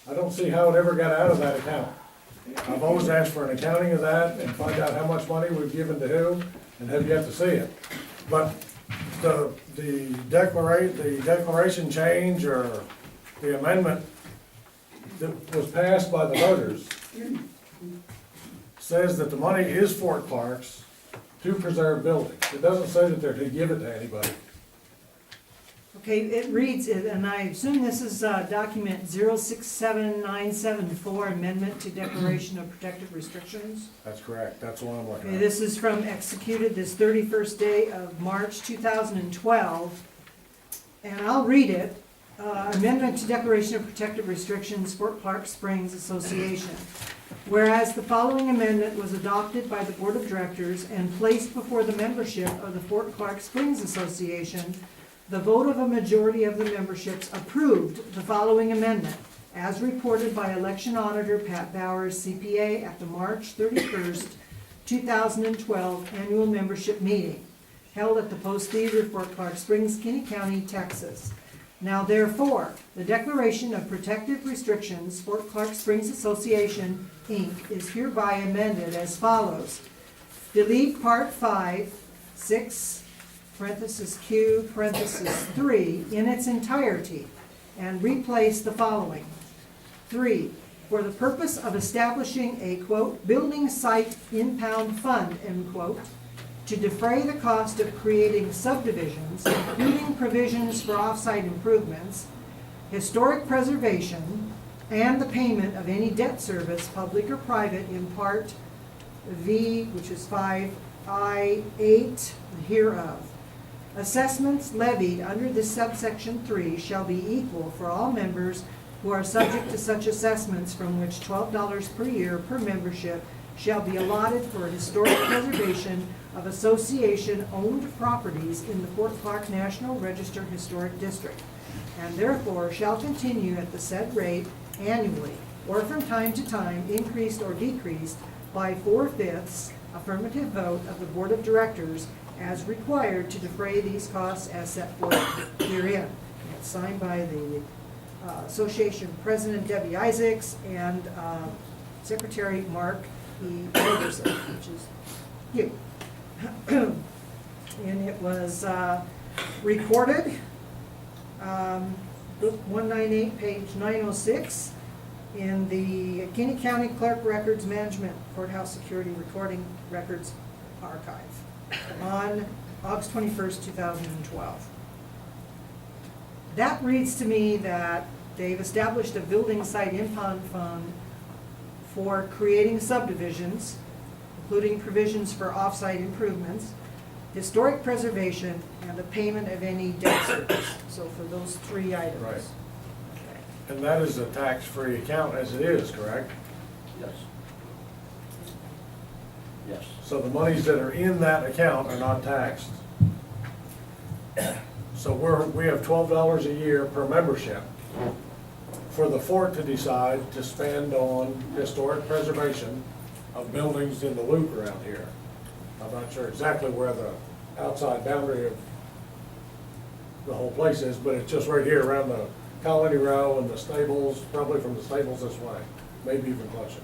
I don't see how it ever got out of that account. I've always asked for an accounting of that and find out how much money we've given to who, and have yet to see it. But the declaration change or the amendment that was passed by the voters says that the money is Fort Clark's to preserve buildings. It doesn't say that they're to give it to anybody. Okay, it reads, and I assume this is document 067974, amendment to Declaration of Protective Restrictions. That's correct, that's the one I'm looking Okay, at. this is from executed this 31st day of March 2012, and I'll read it. Amendment to Declaration of Protective Restrictions, Fort Clark Springs Association. Whereas the following amendment was adopted by the Board of Directors and placed before the membership of the Fort Clark Springs Association, the vote of a majority of the memberships approved the following amendment, as reported by Election Auditor Pat Bowers, CPA, at the March 31st, 2012 annual membership meeting, held at the Post Theater, Fort Clark Springs, Kinney County, Texas. Now therefore, the Declaration of Protective Restrictions, Fort Clark Springs Association, Inc., is hereby amended as follows. Delete Part 5, 6, parenthesis Q, parenthesis 3, in its entirety, and replace the following. 3, for the purpose of establishing a, quote, building site impound fund, end quote, to defray the cost of creating subdivisions, including provisions for off-site improvements, historic preservation, and the payment of any debt service, public or private, in Part V, which is 5I8 hereof. Assessments levied under this subsection 3 shall be equal for all members who are subject to such assessments, from which $12 per year per membership shall be allotted for historic preservation of association-owned properties in the Fort Clark National Register Historic District, and therefore shall continue at the said rate annually, or from time to time increased or decreased by 4/5 affirmative vote of the Board of Directors as required to defray these costs as set forth herein. It's signed by the Association President Debbie Isaacs and Secretary Mark E. Roberson, which is you. And it was recorded, book 198, page 906, in the Kinney County Clerk Records Management Courthouse Security Recording Records Archive on August 21st, 2012. That reads to me that they've established a building site impound fund for creating subdivisions, including provisions for off-site improvements, historic preservation, and the payment of any debt service. So for those 3 items. Right. Okay. And that is a tax-free account as it is, correct? Yes. Yes. So the monies that are in that account are not taxed. So we have $12 a year per membership for the fort to decide to spend on historic preservation of buildings in the loop around here. I'm not sure exactly where the outside boundary of the whole place is, but it's just right here around the Colony Row and the stables, probably from the stables this way, maybe even closer.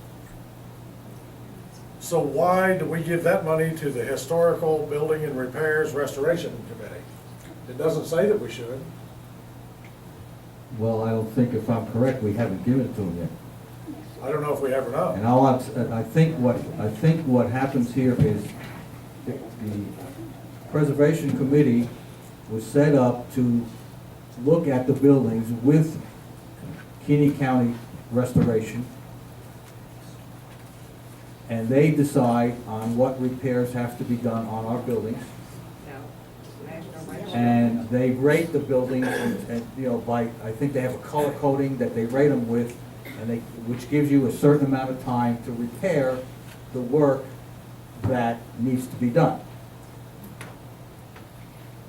So why do we give that money to the Historical Building and Repairs Restoration Committee? It doesn't say that we should. Well, I don't think, if I'm correct, we haven't given it to them yet. I don't know if we ever know. And I think what happens here is the Preservation Committee was set up to look at the buildings with Kinney County Restoration, and they decide on what repairs have to be done on our buildings. And they rate the buildings, and you know, by, I think they have a color coding that they rate them with, and which gives you a certain amount of time to repair the work that needs to be done.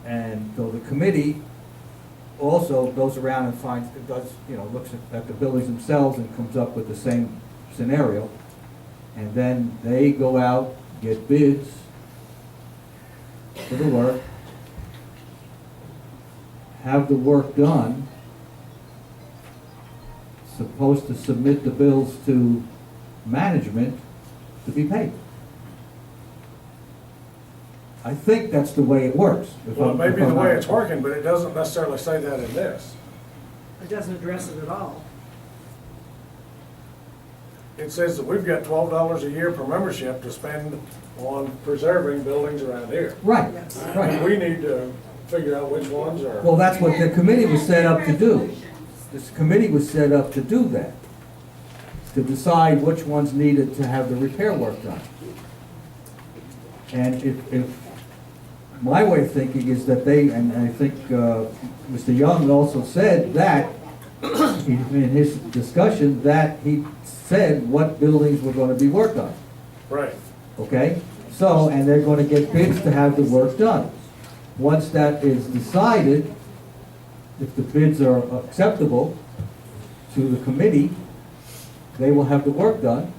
And so the committee also goes around and looks at the buildings themselves and comes up with the same scenario. And then they go out, get bids for the work, have the work done, supposed to submit the bills to management to be paid. I think that's the way it works. if Well, it I'm- may if be the I'm way not- it's working, but it doesn't necessarily say that in this. It doesn't address it at all. It says that we've got $12 a year per membership to spend on preserving buildings around here. Right, Yes. And right. we need to figure out which ones are. Well, that's what the committee was set up to do. This committee was set up to do that, to decide which ones needed to have the repair work done. And if, my way of thinking is that they, and I think Mr. Young also said that, in his discussion, that he said what buildings were gonna be worked on, Right. okay? So, and they're gonna get bids to have the work done. Once that is decided, if the bids are acceptable to the committee, they will have the work done.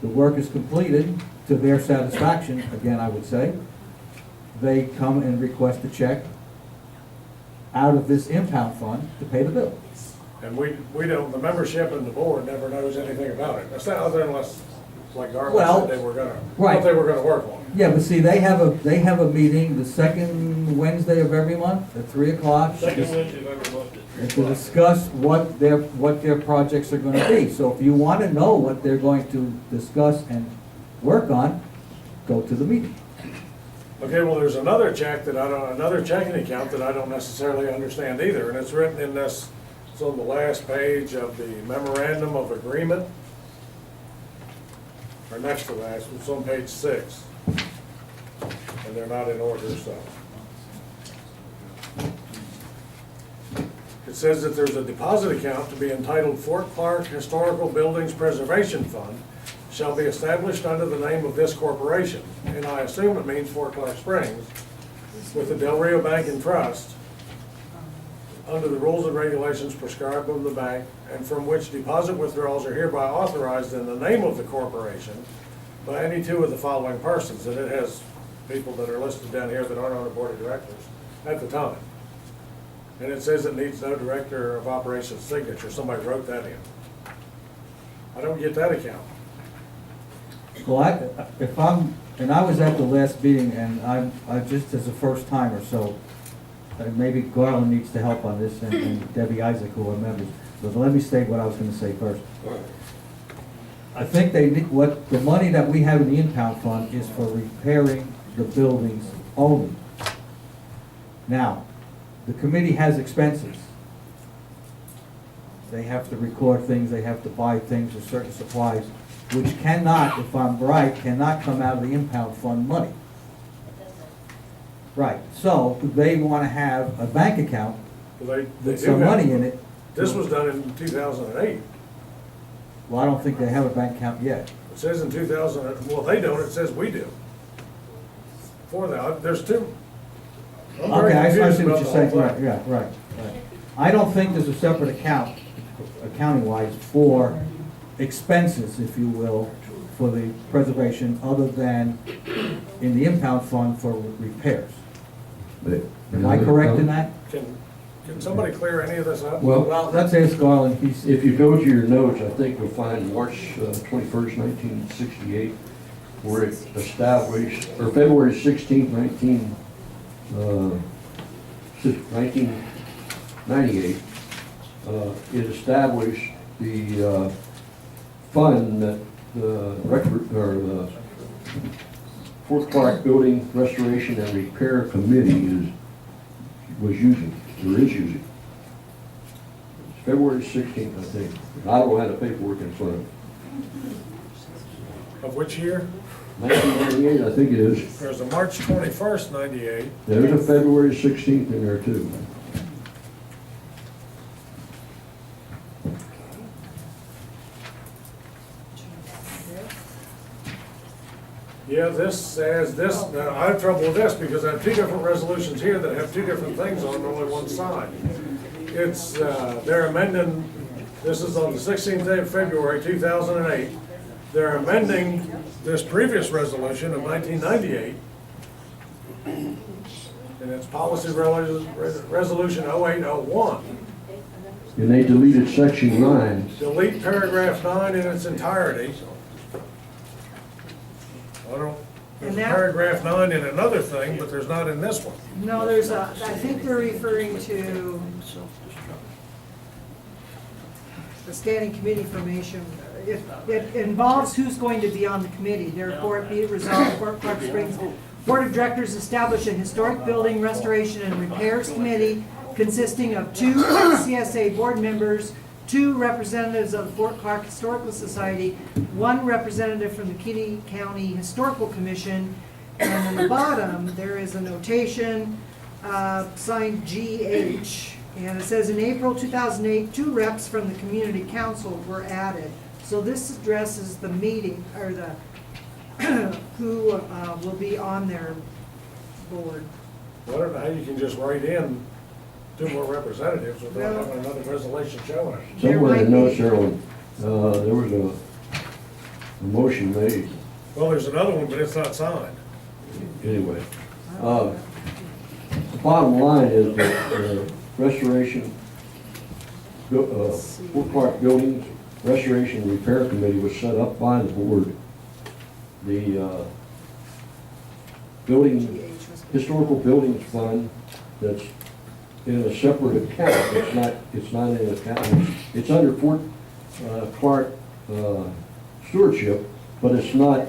The work is completed to their satisfaction, again, I would say. They come and request a check out of this impound fund to pay the bill. And we don't, the membership and the board never knows anything about it. That's not other unless, like Garland Well, said, they were gonna, right. what they were gonna work on. Yeah, but see, they have a meeting the second Wednesday of every month at 3 o'clock. Second Wednesday of every month at 3 And to o'clock. discuss what their projects are gonna be. So if you wanna know what they're going to discuss and work on, go to the meeting. Okay, well, there's another check another checking account that I don't necessarily understand either, and it's written in this, it's on the last page of the memorandum of agreement. Or next to last, it's on page 6. And they're not in order, so. It says that there's a deposit account to be entitled Fort Clark Historical Buildings Preservation Fund shall be established under the name of this corporation, and I assume it means Fort Clark Springs, with the Del Rio Bank and Trust, under the rules and regulations prescribed of the bank, and from which deposit withdrawals are hereby authorized in the name of the corporation by any two of the following persons, and it has people that are listed down here that aren't on the board of directors at the time. And it says it needs no director of operations signature, somebody wrote that in. I don't get that account. Well, and I was at the last meeting, and I just as a first timer, so maybe Garland needs to help on this, and Debbie Isaac, who are members. But let me state what I was gonna say first. I think what the money that we have in the impound fund is for repairing the buildings only. Now, the committee has expenses. They have to record things, they have to buy things or certain supplies, which cannot, if I'm right, cannot come out of the impound fund money. Right, so they wanna have a bank account Well, they with do some have- money in it. This was done in 2008. Well, I don't think they have a bank account yet. It says in 2000, well, they don't, it says we do. For that, there's two. I'm very Okay, I confused see what about you're the saying, whole right, thing. yeah, right. I don't think there's a separate account, accounting-wise, for expenses, if you will, for the preservation, other than in the impound fund for repairs. Am I correct in that? Can somebody clear any of this up? Well, Let's ask Garland, he's, if you go to your notes, I think you'll find March 21st, 1968, where it established, or February 16th, 1998, it established the fund that the the Fort Clark Building Restoration and Repair Committee was using, or is using. It's February 16th, I think. I don't have the paperwork in front of me. Of which year? 1998, I think it is. There's a March 21st, 98. There's a February 16th in there too. Yeah, this says this, now, I have trouble with this because I have two different resolutions here that have two different things on only one side. It's, they're amending, this is on the 16th day of February, 2008. They're amending this previous resolution of 1998. And it's policy resolution 0801. and they deleted section 9. Delete paragraph 9 in its entirety. I don't, there's And a that- paragraph 9 in another thing, but there's not in this one. No, there's a, I think they're referring to the standing committee formation. It involves who's going to be on the committee. Therefore, it be it resolved, Fort Clark Springs Board of Directors establish a historic building restoration and repairs committee consisting of 2 CSA board members, 2 representatives of the Fort Clark Historical Society, 1 representative from the Kinney County Historical Commission, and on the bottom, there is a notation signed GH, and it says, in April 2008, 2 reps from the community council were added. So this addresses the meeting, or the, who will be on their board. I don't know how you can just write in 2 more representatives without No. having another resolution showing it. There Somewhere in the might notes, be. Carolyn, there was a motion made, Well, there's another one, but it's not signed. anyway. The bottom line is that restoration, Fort Clark Buildings Restoration and Repair Committee was set up by the board. The building, GH was. historical buildings fund that's in a separate account, it's not in an account, it's under Fort Clark stewardship, but it's not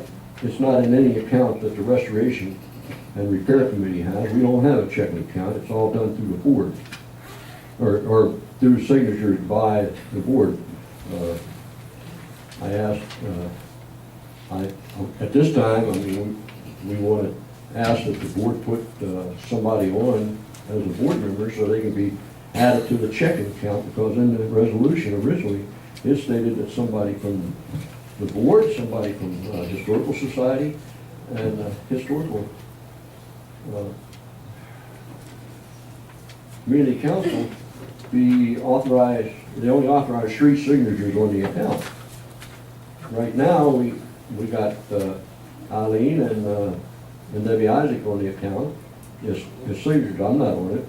in any account that the Restoration and Repair Committee has. We don't have a checking account, it's all done through the board, or through signatures by the board. I asked, at this time, I mean, we want to ask that the board put somebody on as a board member so they can be added to the checking account, because in the resolution originally, it stated that somebody from the board, somebody from Historical Society, and Historical Community Council be authorized, they only authorize 3 signatures on the account. Right now, we got Eileen and Debbie Isaac on the account, his signatures, I'm not on it.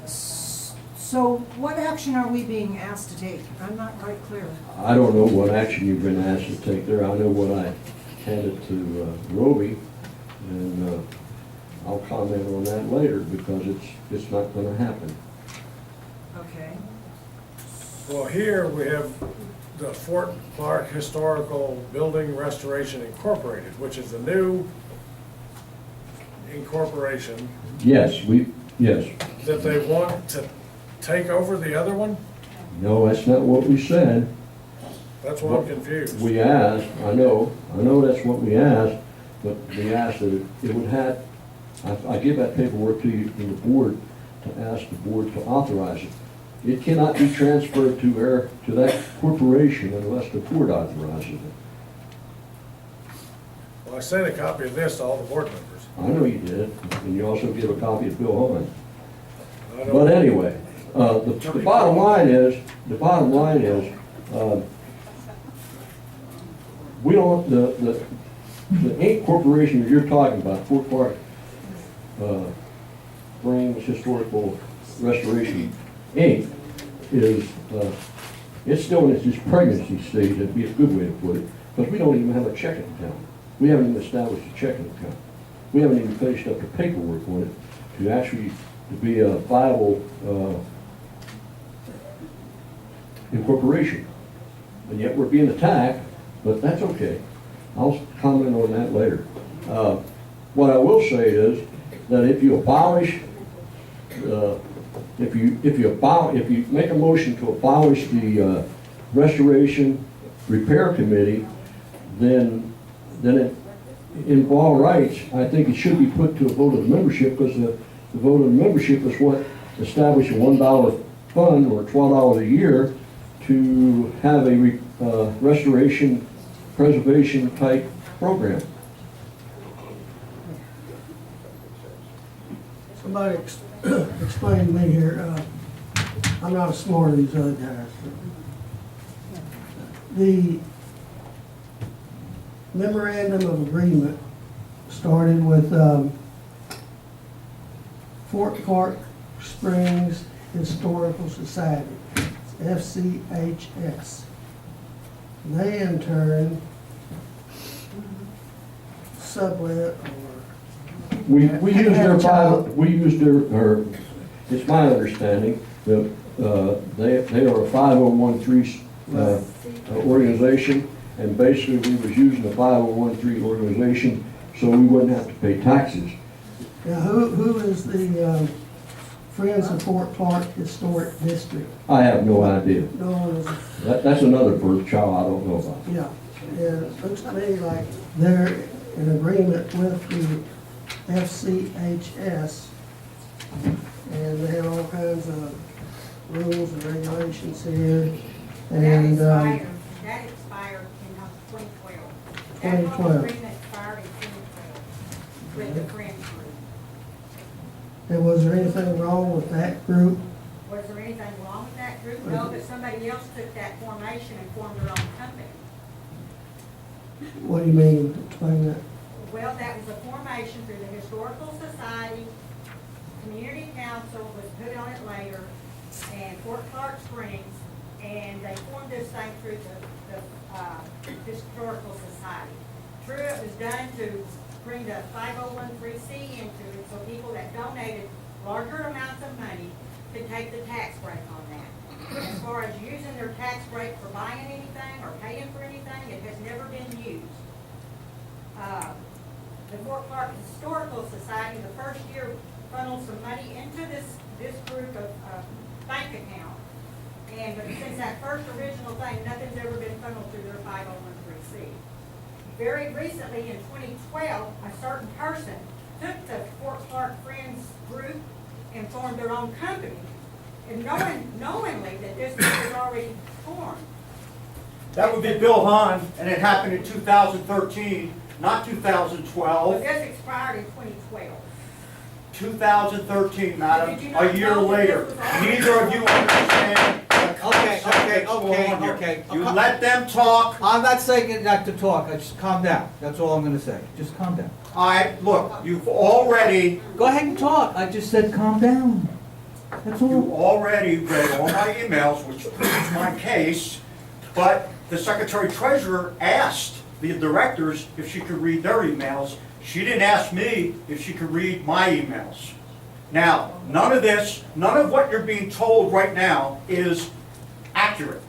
So what action are we being asked to take? I'm not quite clear. I don't know what action you've been asked to take there. I know what I handed to Roby, and I'll comment on that later, because it's not gonna happen. Okay. Well, here we have the Fort Clark Historical Building Restoration Incorporated, which is the new incorporation Yes, yes. that they want to take over the other one? No, that's not what we said. That's why I'm confused. We asked, I know that's what we asked, but we asked that it would have, I give that paperwork to you, to the board, to ask the board to authorize it. It cannot be transferred to that corporation unless the board authorizes it. Well, I sent a copy of this to all the board members. I know you did, and you also give a copy of Bill Hahn. I don't- But anyway, the bottom line is, we don't, the Inc. Corporation that you're talking about, Fort Clark Springs Historical Restoration, Inc., is, it's still in its pregnancy stage, that'd be a good way to put it, because we don't even have a checking account. We haven't even established a checking account. We haven't even finished up the paperwork on it to actually, to be a viable incorporation. And yet we're being attacked, but that's okay. I'll comment on that later. What I will say is that if you abolish, if you make a motion to abolish the Restoration Repair Committee, then it, in all rights, I think it should be put to a vote of the membership, because the vote of the membership is what established a $1 fund, or $12 a year, to have a restoration preservation type program. Somebody explain to me here, I'm not as smart as these other guys. The memorandum of agreement started with Fort Clark Springs Historical Society, FCHS. They in turn sublet or We use their private, we use their, it's my understanding that, they are a 501(c)(3) organization, and basically we was using a 501(c)(3) organization so we wouldn't have to pay taxes. Now, who is the Friends of Fort Clark Historic District? I have no idea. No one is, That's another birth child I don't know about. yeah. And it looks to me like they're in agreement with the FCHS, and they have all kinds of rules and regulations here. And, That expired in 2012. That 2012. whole agreement expired in 2012 with the Friends Group. and was there anything wrong with that group? Was there anything wrong with that group? No, but somebody else took that formation and formed their own company. What do you mean? Explain that. Well, that was a formation through the Historical Society, Community Council was put on it later, and Fort Clark Springs, and they formed this thing through the Historical Society. True, it was done to bring the 501(c)(3) into it, so people that donated larger amounts of money could take the tax break on that. As far as using their tax break for buying anything or paying for anything, it has never been used. The Fort Clark Historical Society, the first year funneled some money into this group of bank account. And but since that first original thing, nothing's ever been funneled through their 501(c). Very recently, in 2012, a certain person took the Fort Clark Friends group and formed their own company, and knowingly that this group was already formed. That would be Bill Hahn, and it happened in 2013, not Well, 2012. this expired in 2012. 2013, madam, Did you not a year know that later. this was already- Neither of you understand the concept that's going on here. okay. You let them talk. I'm not saying it not to talk, I just calm down, that's all I'm gonna say, just calm down. Look, you've already, Go ahead and talk, I just said calm down, that's you all. already read all my emails, which proves my case, but the secretary treasurer asked the directors if she could read their emails. She didn't ask me if she could read my emails. Now, none of what you're being told right now is accurate.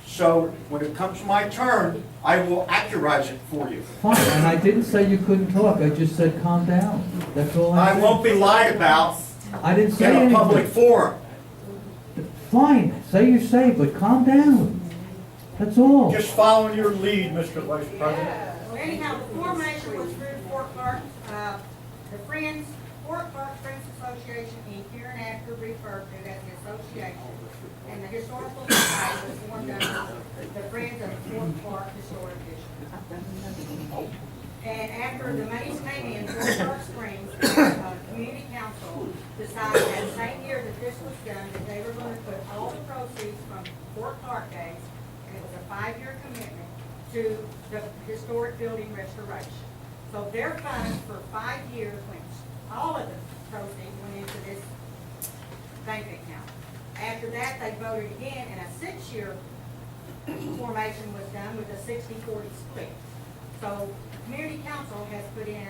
So when it comes my turn, I will accurize it for you. Fine, and I didn't say you couldn't talk, I just said calm down, that's all I I said. won't be lied about I didn't say in a anything. public forum. Fine, say you say, but calm down, that's all. Just following your lead, Mr. Vice President. Well, anyhow, the formation was through Fort Clark, the Fort Clark Friends Association, Inc., hereinafter referred to as the association, and the Historical Society was formed under the Friends of Fort Clark Historic District. And after the monies came in, Fort Clark Springs, Community Council decided that same year that this was done, that they were going to put all the proceeds from Fort Clark Days, and it was a 5-year commitment, to the historic building restoration. So their funds for 5 years went, all of the proceeds went into this bank account. After that, they voted again, and a 6-year formation was done with a 60-40 split. So the community council has put in,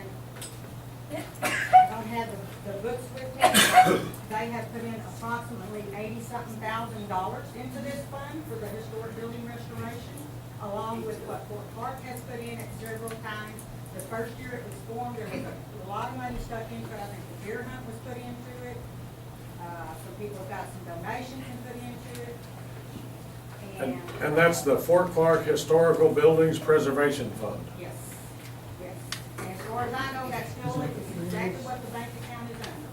I don't have the books with me, they have put in approximately $80-something thousand into this fund for the historic building restoration, along with what Fort Clark has put in at several times. The first year it was formed, there was a lot of money stuck into it. I think the deer hunt was put into it. Some people got some donations and put into it. And that's the Fort Clark Historical Buildings Preservation Fund. Yes, yes. And as far as I know, that's still exactly what the bank account is under.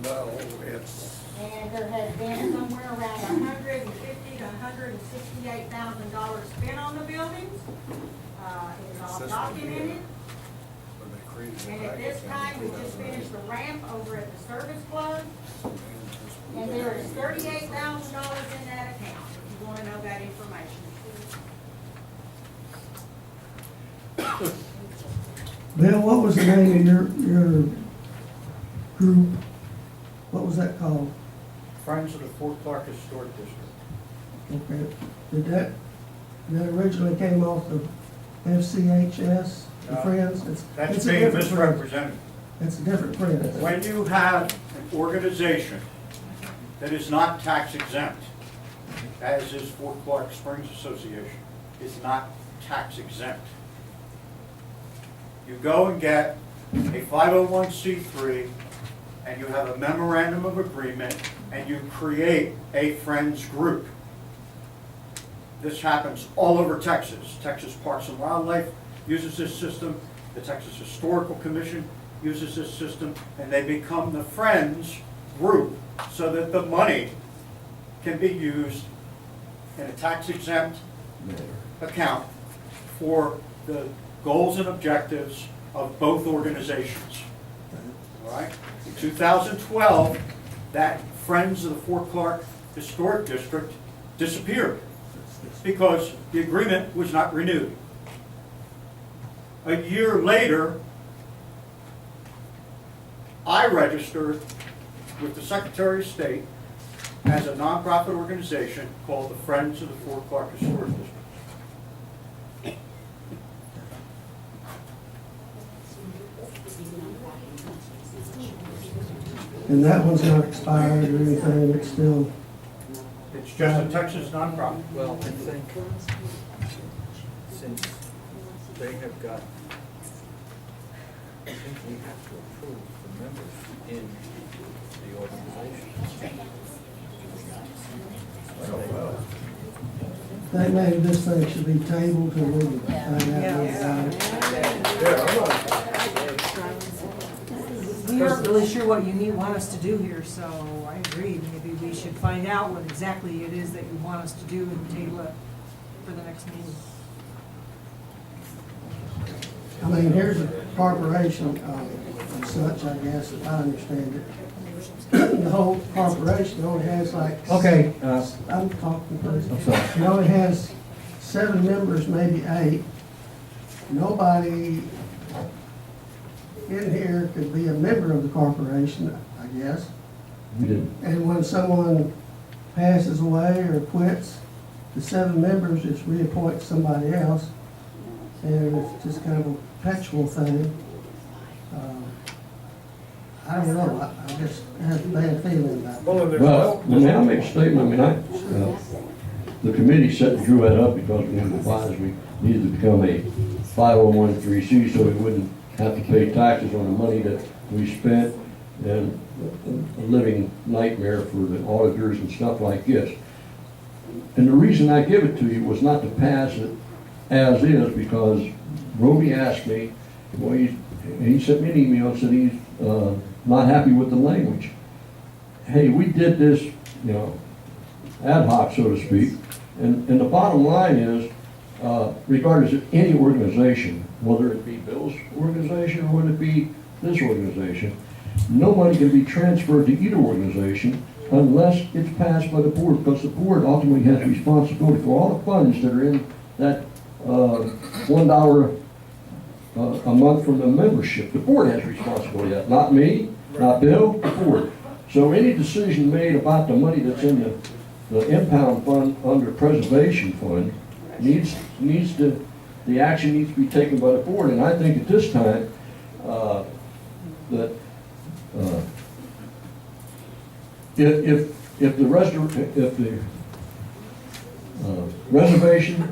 No, it's, And there has been somewhere around $150,000 to $168,000 spent on the buildings. It is all documented. when they created the And at bank this account, time, we just finished the ramp over at the service club. And there is $38,000 in that account, if you want to know that information. Bill, what was the name of your group, what was that called? Friends of the Fort Clark Historic District. Okay, that originally came off the FCHS, the No. Friends? That's it's a being different Friends. misrepresented. It's a different Friends. When you have an organization that is not tax exempt, as is Fort Clark Springs Association, is not tax exempt. You go and get a 501c3, and you have a memorandum of agreement, and you create a friends group. This happens all over Texas. Texas Parks and Wildlife uses this system, the Texas Historical Commission uses this system, and they become the friends group so that the money can be used in a tax exempt account for the goals and objectives of both organizations. All right? In 2012, that Friends of the Fort Clark Historic District disappeared because the agreement was not renewed. A year later, I registered with the Secretary of State as a nonprofit organization called the Friends of the Fort Clark Historic District. And that one's not expired or anything, it's still, It's just a Texas nonprofit. Well, I think since they have got, I think we have to approve the members in the organization. they maybe this thing should be tabled till we can find out more about it. Yeah, I'm not- We aren't really sure what you want us to do here, so I agree. Maybe we should find out what exactly it is that you want us to do and table it for the next meeting. I mean, here's a corporation of such, I guess, if I understand it. The whole corporation only has like. Okay, I'm talking, please. I'm sorry. It only has 7 members, maybe 8. Nobody in here could be a member of the corporation, I guess. We didn't. And when someone passes away or quits, the 7 members just reappoint somebody else. And it's just kind of a perpetual thing. I don't know, I just have a bad feeling about it. Well, and there's Well, no- may I make a statement? I mean, the committee set and drew that up because we advised we needed to become a 501(c) so we wouldn't have to pay taxes on the money that we spent, and a living nightmare for the auditors and stuff like this. And the reason I give it to you was not to pass it as is, because Roby asked me, well, he sent me an email and said he's not happy with the language. Hey, we did this, ad hoc, so to speak, and the bottom line is, regardless of any organization, whether it be Bill's organization or whether it be this organization, no money can be transferred to either organization unless it's passed by the board, because the board ultimately has responsibility for all the funds that are in that $1 a month from the membership. The board has responsibility for that, not me, not Bill, the board. So any decision made about the money that's in the impound fund under preservation fund the action needs to be taken by the board. And I think at this time, that if the restoration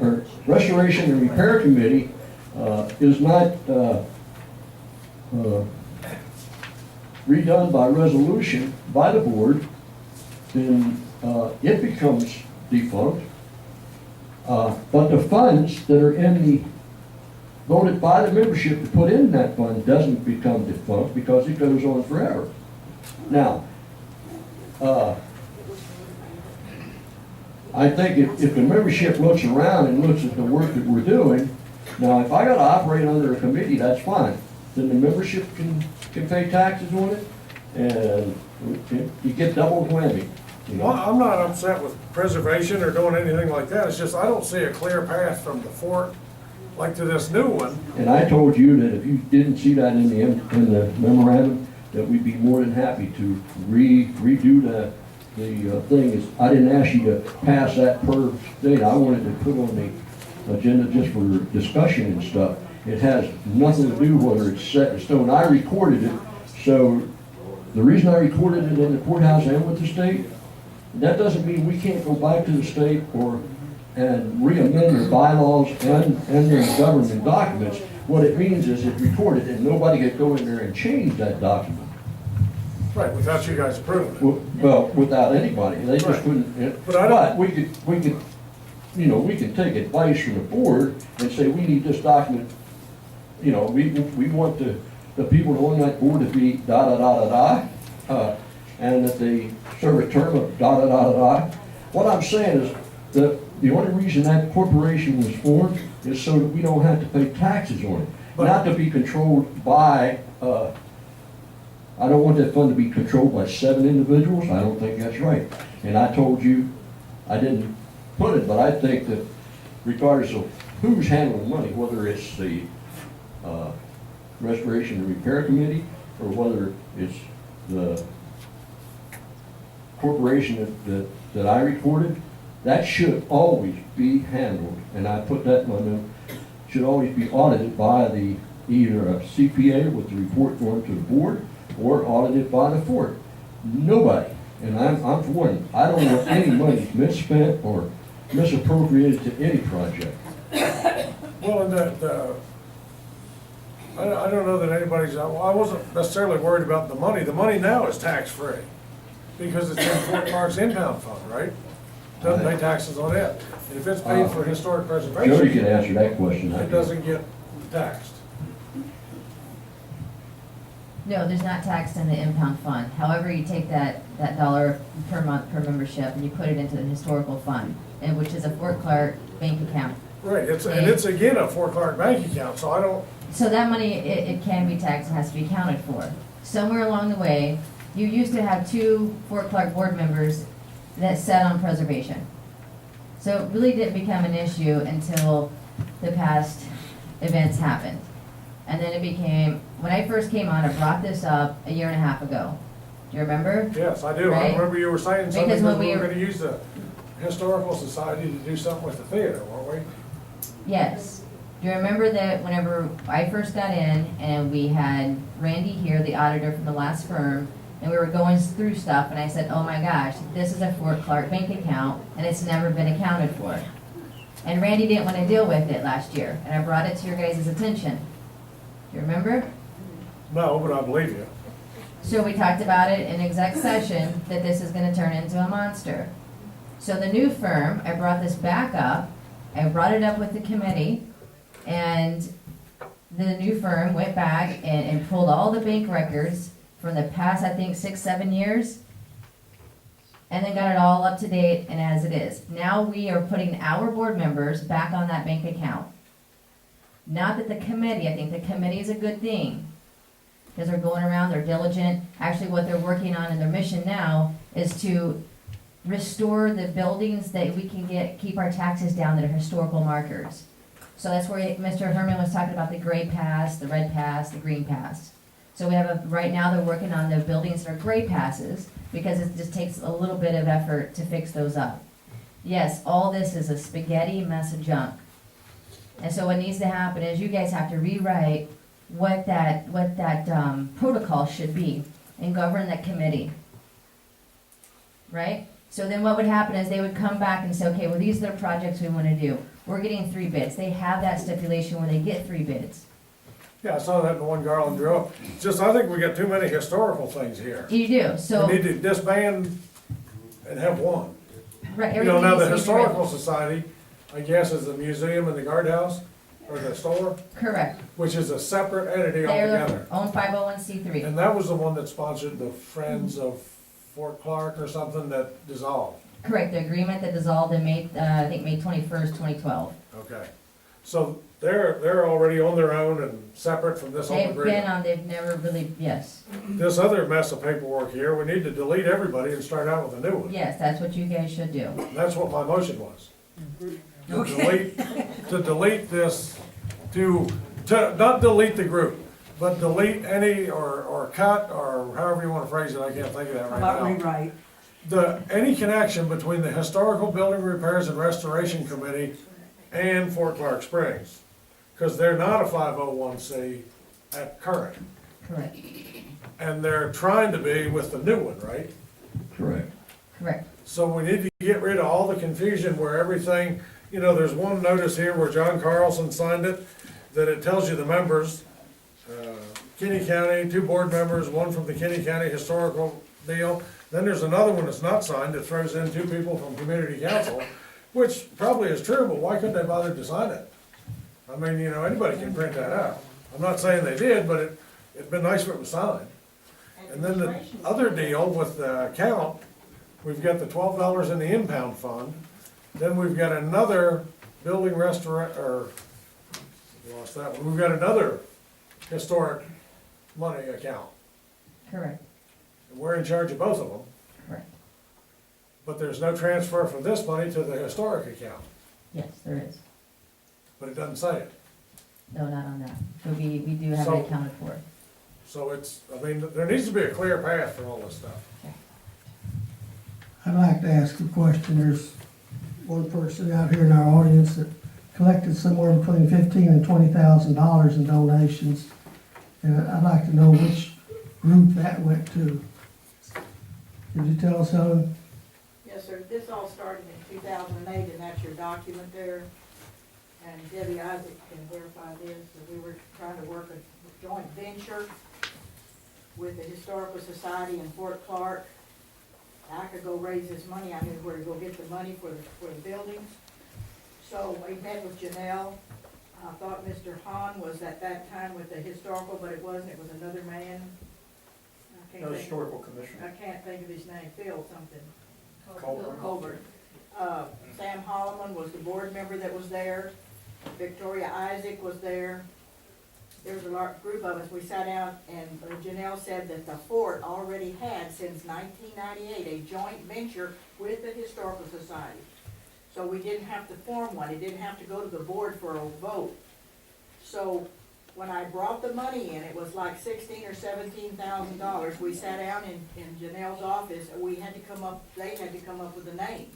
and repair committee is not redone by resolution by the board, then it becomes defunct. But the funds that are voted by the membership to put in that fund doesn't become defunct because it goes on forever. Now, I think if the membership looks around and looks at the work that we're doing, now if I gotta operate under a committee, that's fine. Then the membership can pay taxes on it, and you get double whammy. Well, I'm not upset with preservation or doing anything like that. It's just I don't see a clear path from the fort, like to this new one. And I told you that if you didn't see that in the memorandum, that we'd be more than happy to redo the thing. Is I didn't ask you to pass that per thing. I wanted to put on the agenda just for discussion and stuff. It has nothing to do whether it's set in stone. I recorded it, so the reason I recorded it in the courthouse and with the state, that doesn't mean we can't go back to the state and re-amend their bylaws and their governing documents. What it means is it's recorded and nobody can go in there and change that document. Right, without you guys approving it. Well, without anybody, they just Right. couldn't, But I don't- but we could, you know, we can take advice from the board and say, we need this document, you know, we want the people on that board to be da-da-da-da-da, and that they serve a term of da-da-da-da-da. What I'm saying is that the only reason that corporation was formed is so that we don't have to pay taxes on it, not to be controlled by, I don't want that fund to be controlled by 7 individuals. I don't think that's right. And I told you, I didn't put it, but I think that regardless of who's handling money, whether it's the Restoration and Repair Committee, or whether it's the corporation that I recorded, that should always be handled, and I put that in my note, should always be audited by either a CPA with the report going to the board, or audited by the fort. Nobody, and I'm for one, I don't want any money misspent or misappropriated to any project. Well, and I don't know that anybody's, well, I wasn't necessarily worried about the money. The money now is tax-free because it's in Fort Clark's impound fund, right? Doesn't pay taxes on it. And if it's paid for historic Jody preservation, can answer that question. it doesn't get taxed. No, there's not taxed in the impound fund. However, you take that dollar per month per membership and you put it into the historical fund, and which is a Fort Clark bank account. Right, and it's again a Fort Clark bank account, so I don't, So that money, it can be taxed, it has to be accounted for. Somewhere along the way, you used to have 2 Fort Clark board members that sat on preservation. So it really didn't become an issue until the past events happened. And then it became, when I first came on, I brought this up a year and a half ago. Do you remember? yes, I do. I Right. remember you were saying something Because when that we we were were- gonna use the Historical Society to do something with the theater, weren't we? Yes. Do you remember that whenever I first got in and we had Randy here, the auditor from the last firm, and we were going through stuff and I said, oh my gosh, this is a Fort Clark bank account and it's never been accounted for. And Randy didn't want to deal with it last year and I brought it to your guys' attention. Do you remember? No, but I believe you. So we talked about it in exec session, that this is gonna turn into a monster. So the new firm, I brought this back up, I brought it up with the committee, and the new firm went back and pulled all the bank records from the past, I think, 6, 7 years, and then got it all up to date and as it is. Now we are putting our board members back on that bank account. Not that the committee, I think the committee is a good thing, because they're going around, they're diligent. Actually, what they're working on in their mission now is to restore the buildings that we can keep our taxes down that are historical markers. So that's where Mr. Herman was talking about the gray pass, the red pass, the green pass. So we have right now they're working on the buildings that are gray passes, because it just takes a little bit of effort to fix those up. Yes, all this is a spaghetti mess of junk. And so what needs to happen is you guys have to rewrite what that protocol should be and govern that committee. Right? So then what would happen is they would come back and say, okay, well, these are the projects we want to do. We're getting 3 bids. They have that stipulation where they get 3 bids. Yeah, I saw that in the one Garland drew up. Just, I think we got too many historical things here. You do, so. We need to disband and have one. Right, You know, now the everything needs to be written. Historical Society, I guess, is the museum and the guardhouse, or the store, Correct. which is a separate entity They're altogether. their own 501c3. And that was the one that sponsored the Friends of Fort Clark or something that dissolved. Correct, the agreement that dissolved in May, I think May 21st, 2012. Okay. So they're already on their own and separate from this whole They've been agreement. on, they've never really, yes. This other mess of paperwork here, we need to delete everybody and start out with a new one. Yes, that's what you guys should do. That's what my motion was. To delete this, to not delete the group, but delete any, or cut, or however you wanna phrase it, I can't think of that How right about now. rewrite? Any connection between the Historical Building Repairs and Restoration Committee and Fort Clark Springs. Cause they're not a 501c at current, Correct, and they're trying to be with the new one, right? Correct. correct. So we need to get rid of all the confusion where everything, there's one notice here where John Carlson signed it, that it tells you the members, Kinney County, 2 board members, 1 from the Kinney County Historical deal. Then there's another one that's not signed that throws in 2 people from Community Council, which probably is true, but why couldn't they bother to sign it? I mean, anybody can print that out. I'm not saying they did, but it'd been nice if it was signed. And then the other deal with the account, we've got the $12 in the impound fund. Then we've got another building lost that one. We've got another historic money account. Correct, And we're in charge of both of them, correct. but there's no transfer from this money to the historic account, Yes, there is. but it doesn't say it. No, not on that. But we do have So- it accounted for. So there needs to be a clear path for all this stuff. I'd like to ask a question. There's one person out here in our audience that collected somewhere between $15,000 and $20,000 in donations. And I'd like to know which group that went to. Could you tell us, Helen? Yes, sir. This all started in 2008, and that's your document there. And Debbie Isaac can verify this, that we were trying to work a joint venture with the Historical Society in Fort Clark. I could go raise this money, I knew where to go get the money for the buildings. So we met with Janelle. I thought Mr. Hahn was at that time with the historical, but it wasn't, it was another man. I can't think- Historical Commission. I can't think of his name, Phil something. Colbert. Colbert. Sam Holloman was the board member that was there. Victoria Isaac was there. There was a large group of us. We sat down and Janelle said that the fort already had since 1998 a joint venture with the Historical Society. So we didn't have to form one. It didn't have to go to the board for a vote. So when I brought the money in, it was like $16,000 or $17,000. We sat down in Janelle's office, and they had to come up with a name.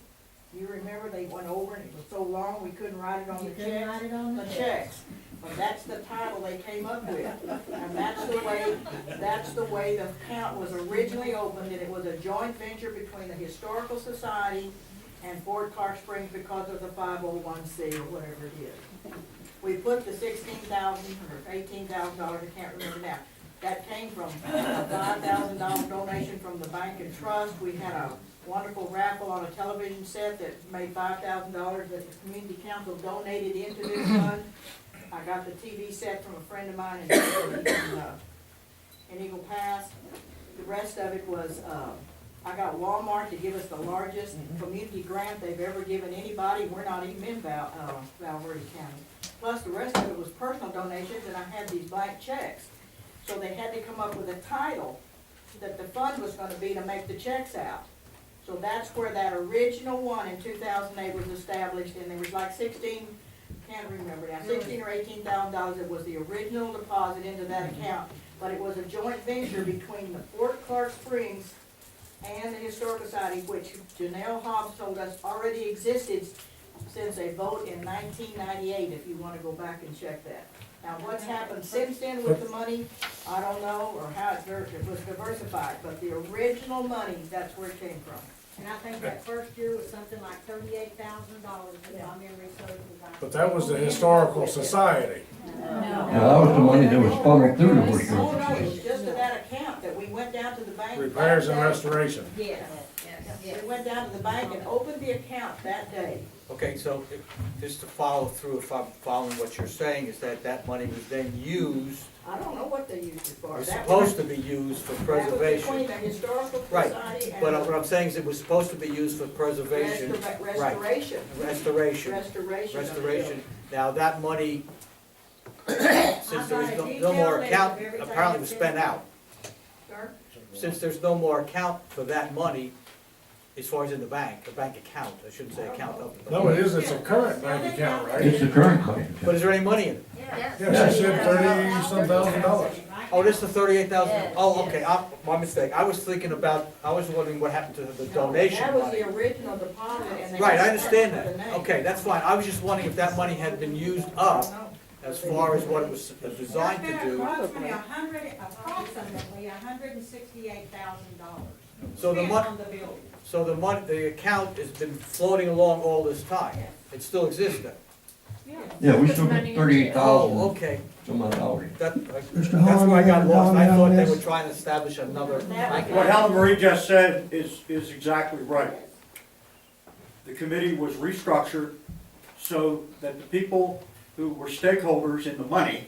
You remember, they went over and it was so long, we couldn't write it on the checks. Checks. But that's the title they came up with. And that's the way the account was originally opened, and it was a joint venture between the Historical Society and Fort Clark Springs because of the 501c or whatever it is. We put the $16,000 or $18,000, I can't remember now. That came from a $5,000 donation from the bank and trust. We had a wonderful raffle on a television set that made $5,000 that the community council donated into this fund. I got the TV set from a friend of mine in Eagle Pass. The rest of it was, I got Walmart to give us the largest community grant they've ever given anybody. We're not even in Valverde County. Plus, the rest of it was personal donations, and I had these blank checks. So they had to come up with a title that the fund was gonna be to make the checks out. So that's where that original one in 2008 was established, and there was like can't remember now, $16,000 or $18,000. It was the original deposit into that account, but it was a joint venture between the Fort Clark Springs and the Historical Society, which Janelle Hobbs told us already existed since a vote in 1998, if you wanna go back and check that. Now, what's happened since then with the money, I don't know, or how it was diversified, but the original money, that's where it came from. And I think that first year was something like $38,000, if my memory serves me right. But that was the Historical Society. Now, that was the money that was funneled through the Oh, historical no, society. it's just to that account that we went down to the bank. Repairs and that day. restoration. Yes, yes. We went down to the bank and opened the account that day. Okay, so just to follow through, if I'm following what you're saying, is that that money was then used, I don't know what they used it for. was That supposed to be used for That was between preservation. the Historical Right, Society and. but what I'm saying is it was supposed to be used for preservation. Restoration. Restoration. Restoration. of the Restoration. Now, that money, since there was no more account, apparently was spent out. building. Sir? Since there's no more account for that money, as far as in the bank account, I shouldn't say account of the bank. No, it is, it's a current bank account, right? It's the current bank But account. is there any money in it? Yes. Yeah, she said $30-some thousand. Oh, this is the 38,000? Yes, Oh, okay, yes. my mistake. I was thinking about, I was wondering what happened to the donation That was money. the original deposit and they. Right, I understand for the that. name. Okay, that's fine. I was just wondering if that money had been used up as far as what it was designed to There's been do. approximately $168,000 So the spent mon, on the building. so the money, the account has been floating along all this time. It still exists then? Yeah, we still got Oh, 38,000 okay. some odd dollars. That's Mr. where I Holman, got you lost. I have a thought comment they on were this? trying to establish another. Thank you. What Helen Marie just said is exactly right. The committee was restructured so that the people who were stakeholders in the money,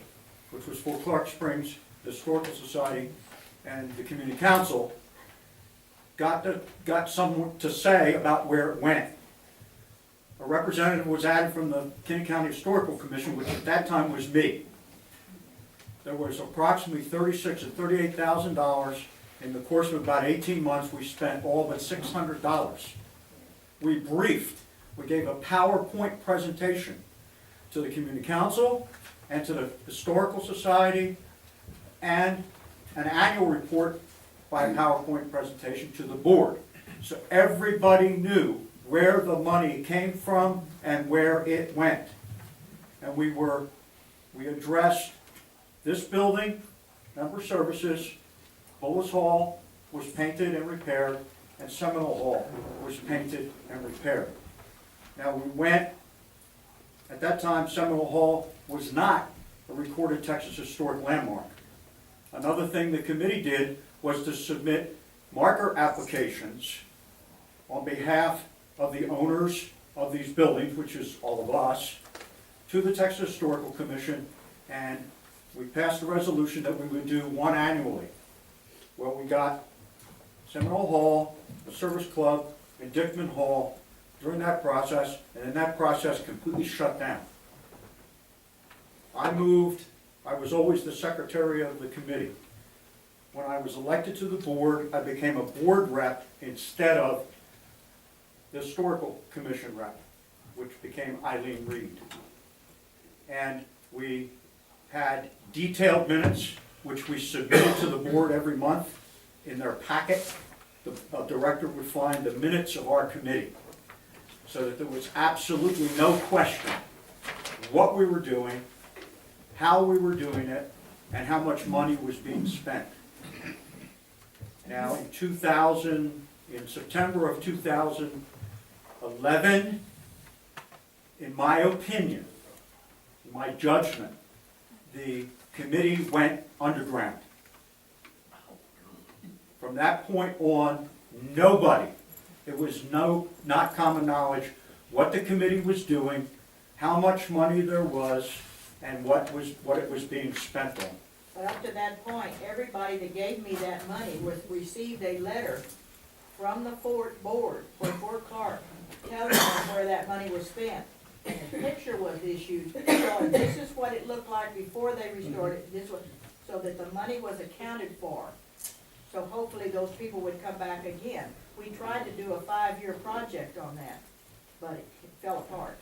which was Fort Clark Springs Historical Society and the Community Council, got something to say about where it went. A representative was added from the King County Historical Commission, which at that time was me. There was approximately $36,000 and $38,000. In the course of about 18 months, we spent all but $600. We briefed, we gave a PowerPoint presentation to the Community Council and to the Historical Society, and an annual report by a PowerPoint presentation to the board. So everybody knew where the money came from and where it went. And we addressed this building, member services, Bullis Hall was painted and repaired, and Seminole Hall was painted and repaired. Now we went, at that time Seminole Hall was not a recorded Texas Historic Landmark. Another thing the committee did was to submit marker applications on behalf of the owners of these buildings, which is all of us, to the Texas Historical Commission, and we passed a resolution that we would do one annually. Well, we got Seminole Hall, the Service Club, and Dickman Hall during that process, and then that process completely shut down. I was always the secretary of the committee. When I was elected to the board, I became a board rep instead of the Historical Commission rep, which became Eileen Reed. And we had detailed minutes, which we submitted to the board every month in their packet. The director would find the minutes of our committee, so that there was absolutely no question what we were doing, how we were doing it, and how much money was being spent. Now, in September of 2011, in my opinion, in my judgment, the committee went underground. From that point on, nobody, it was not common knowledge what the committee was doing, how much money there was, and what it was being spent on. But up to that point, everybody that gave me that money received a letter from the Fort Board, for Fort Clark, telling them where that money was spent. And a picture was issued, showing this is what it looked like before they restored it, so that the money was accounted for. So hopefully those people would come back again. We tried to do a 5-year project on that, but it fell apart.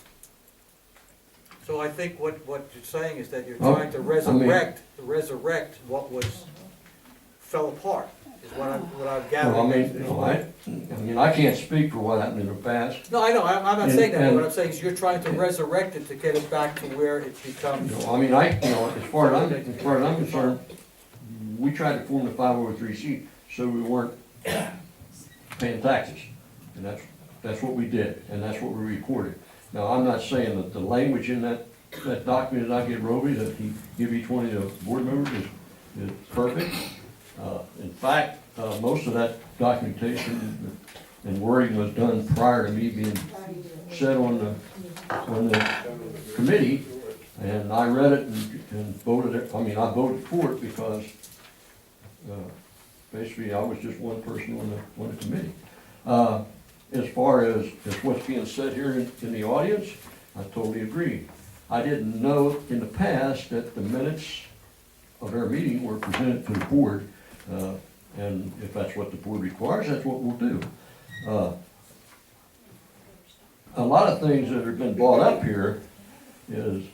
So I think what you're saying is that you're Oh, trying to I mean- resurrect what fell apart, is what I've gathered. Well, I can't speak for what happened in the past. No, I know, I'm not saying that, but And- what I'm saying is you're trying to resurrect it to get it back to where it becomes. As far as I'm concerned, we tried to form the 503C, so we weren't paying taxes. And that's what we did, and that's what we recorded. Now, I'm not saying that the language in that document that I give Roby, that he give each one of the board members is perfect. In fact, most of that documentation and wording was done prior to me being set on the committee, and I read it and voted it. I voted for it because basically I was just one person on the committee. As far as what's being said here in the audience, I totally agree. I didn't know in the past that the minutes of our meeting were presented to the board, and if that's what the board requires, that's what we'll do. A lot of things that have been brought up here is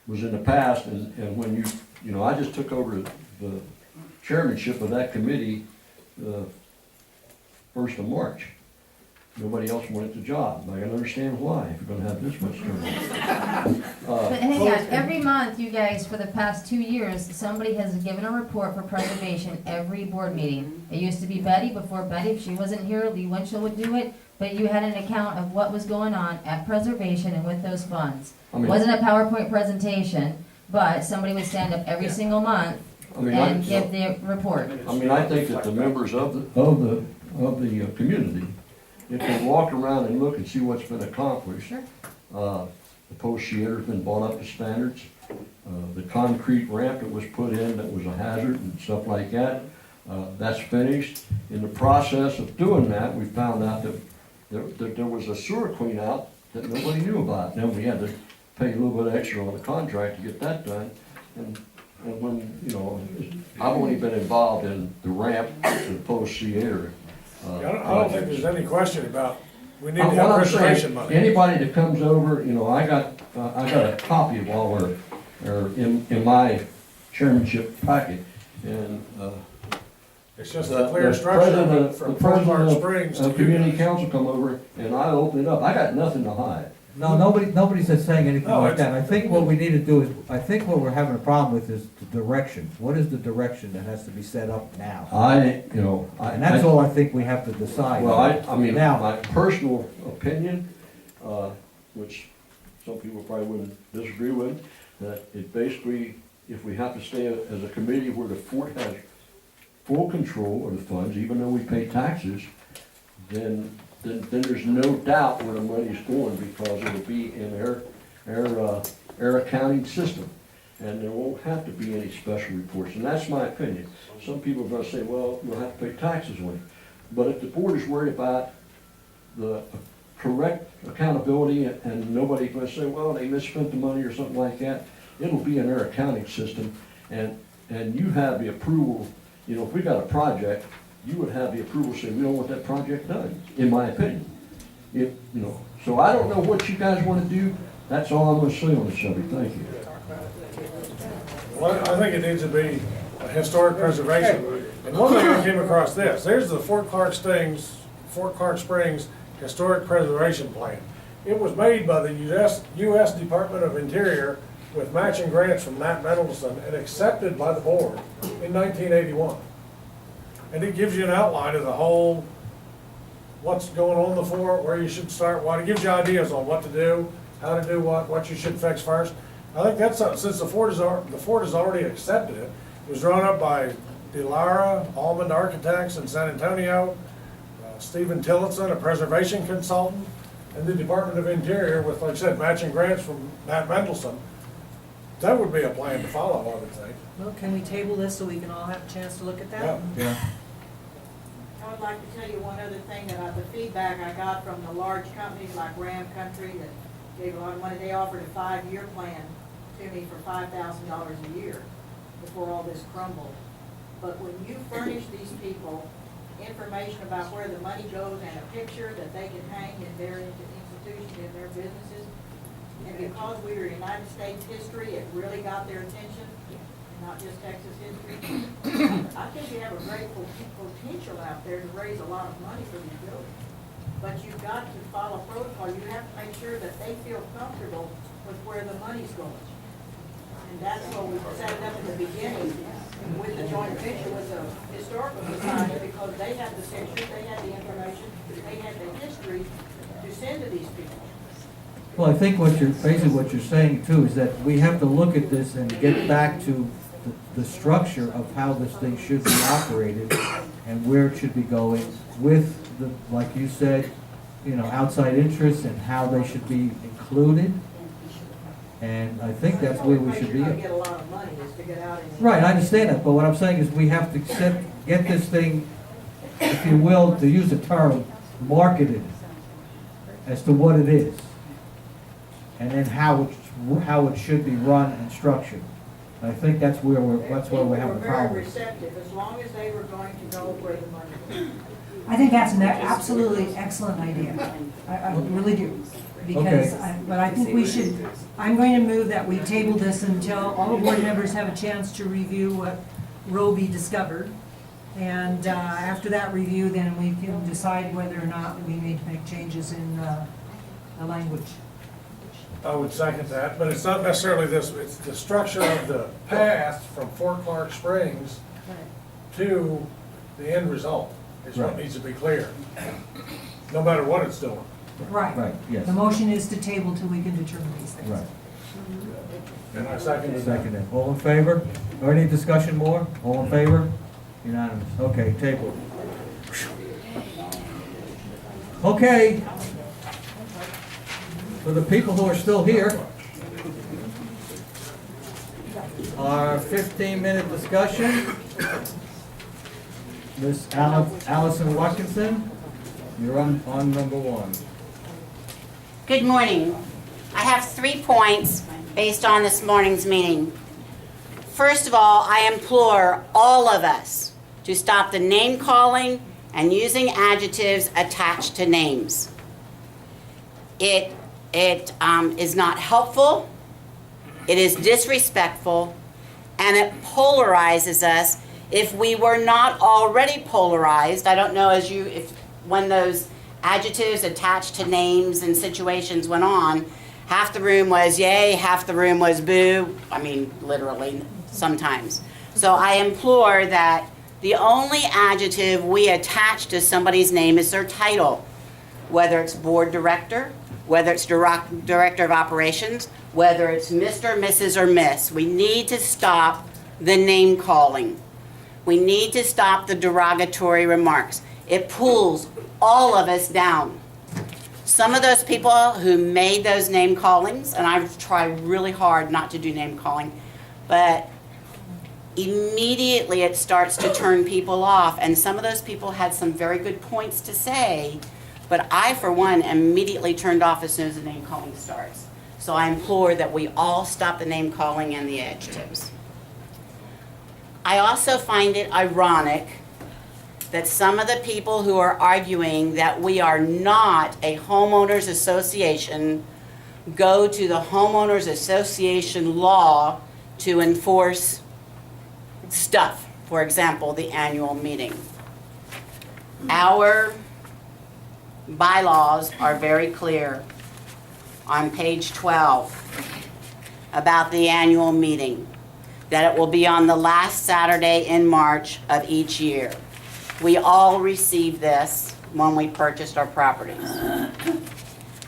was in the past, and when you know, I just took over the chairmanship of that committee, 1st of March. Nobody else wanted the job. I can understand why, if you're gonna have this much turnover. But hang on, every month, you guys, for the past 2 years, somebody has given a report for preservation every board meeting. It used to be Betty, before Betty, if she wasn't here, Lee Winchell would do it, but you had an account of what was going on at preservation and with those funds. I It mean- wasn't a PowerPoint presentation, but somebody would stand up every single month I mean, and give the report. I think that the members of the community, if they walk around and look and see what's been accomplished, the post theater's been brought up to standards, the concrete ramp that was put in that was a hazard and stuff like that, that's finished. In the process of doing that, we found out that there was a sewer clean out that nobody knew about. Then we had to pay a little bit extra on the contract to get that done. And when, you know, I've only been involved in the ramp, the post theater. I don't think there's any question about, we need to What have I'm preservation saying, money. anybody that comes over, you know, I got a copy of all our, or in my chairmanship packet, and, It's just the a clear structure president from Fort Clark Springs to of community you. council come over, and I opened it up, I got nothing to hide. No, nobody's saying anything No, like it's- that. I think what we need to do is, I think what we're having a problem with is the direction. What is the direction that has to be set up now? And that's all I think we have to decide. Well, I mean, Now, my personal opinion, which some people probably wouldn't disagree with, that it basically, if we have to stay as a committee where the fort has full control of the funds, even though we pay taxes, then there's no doubt where the money's going, because it'll be in their accounting system. And there won't have to be any special reports, and that's my opinion. Some people are gonna say, well, we'll have to pay taxes on it. But if the board is worried about the correct accountability, and nobody's gonna say, well, they misspent the money or something like that, it'll be in their accounting system, and you have the approval. You know, if we got a project, you would have the approval to say, we don't want that project done, in my opinion. If, you know, so I don't know what you guys wanna do, that's all I'm gonna say on the subject, thank you. Well, I think it needs to be a historic preservation. And one thing I came across this, there's the Fort Clark Springs Historic Preservation Plan. It was made by the U.S. Department of Interior with matching grants from Matt Mendelson and accepted by the board in 1981. And it gives you an outline of the whole, what's going on in the fort, where you should start, what, it gives you ideas on what to do, how to do what you should fix first. I think that's, since the fort has already accepted it, it was drawn up by DeLara, Almond Architects in San Antonio, Stephen Tillotson, a preservation consultant, and the Department of Interior with, like I said, matching grants from Matt Mendelson. That would be a plan to follow, I would think. Well, can we table this so we can all have a chance to look at that? Yeah. I would like to tell you one other thing that the feedback I got from the large companies like Ram Country that gave a lot of money, they offered a 5-year plan to me for $5,000 a year before all this crumbled. But when you furnish these people information about where the money goes and a picture that they can hang in their institutions, in their businesses, and because we were United States history, it really got their attention, not just Texas history. I think you have a great potential out there to raise a lot of money for these buildings. But you've got to follow protocol. You have to make sure that they feel comfortable with where the money's going. And that's what we set it up in the beginning with the joint venture with the historical society, because they had the pictures, they had the information, they had the history to send to these people. well, I think basically what you're saying too is that we have to look at this and get back to the structure of how this thing should be operated and where it should be going with the, like you said, you know, outside interests and how they should be included. And I think that's where we should be. You're gonna get a lot of money is to get out in the. Right, I understand that, but what I'm saying is we have to get this thing, if you will, to use the term, marketed as to what it is. And then how it should be run and structured. I think that's where we're having a People were very problem. receptive, as long as they were going to go where the money was. I think that's an absolutely excellent idea. I really do. Because, Okay. but I think we should, I'm going to move that we table this until all the board members have a chance to review what Roby discovered. And after that review, then we can decide whether or not we need to make changes in the language. I would second that, but it's not necessarily this, it's the structure of the path from Fort Clark Springs to the end result is what Right. needs to be clear, no matter what it's doing. Right. Right, yes. The motion is to table till we can determine these things. Right. And I second that. Second it. All in favor? Or any discussion more? All in favor? Unanimous. Okay, table. Okay. For the people who are still here, our 15-minute discussion. Miss Allison Watkinson, you're on number one. Good morning. I have 3 points based on this morning's meeting. First of all, I implore all of us to stop the name calling and using adjectives attached to names. It is not helpful, it is disrespectful, and it polarizes us if we were not already polarized. I don't know when those adjectives attached to names and situations went on, half the room was yay, half the room was boo. I mean, literally, sometimes. So I implore that the only adjective we attach to somebody's name is their title, whether it's board director, whether it's director of operations, whether it's Mr., Mrs., or Miss. We need to stop the name calling. We need to stop the derogatory remarks. It pulls all of us down. Some of those people who made those name callings, and I've tried really hard not to do name calling, but immediately it starts to turn people off. And some of those people had some very good points to say, but I, for one, am immediately turned off as soon as the name calling starts. So I implore that we all stop the name calling and the adjectives. I also find it ironic that some of the people who are arguing that we are not a homeowners association go to the homeowners association law to enforce stuff. For example, the annual meeting. Our bylaws are very clear on page 12 about the annual meeting, that it will be on the last Saturday in March of each year. We all received this when we purchased our properties.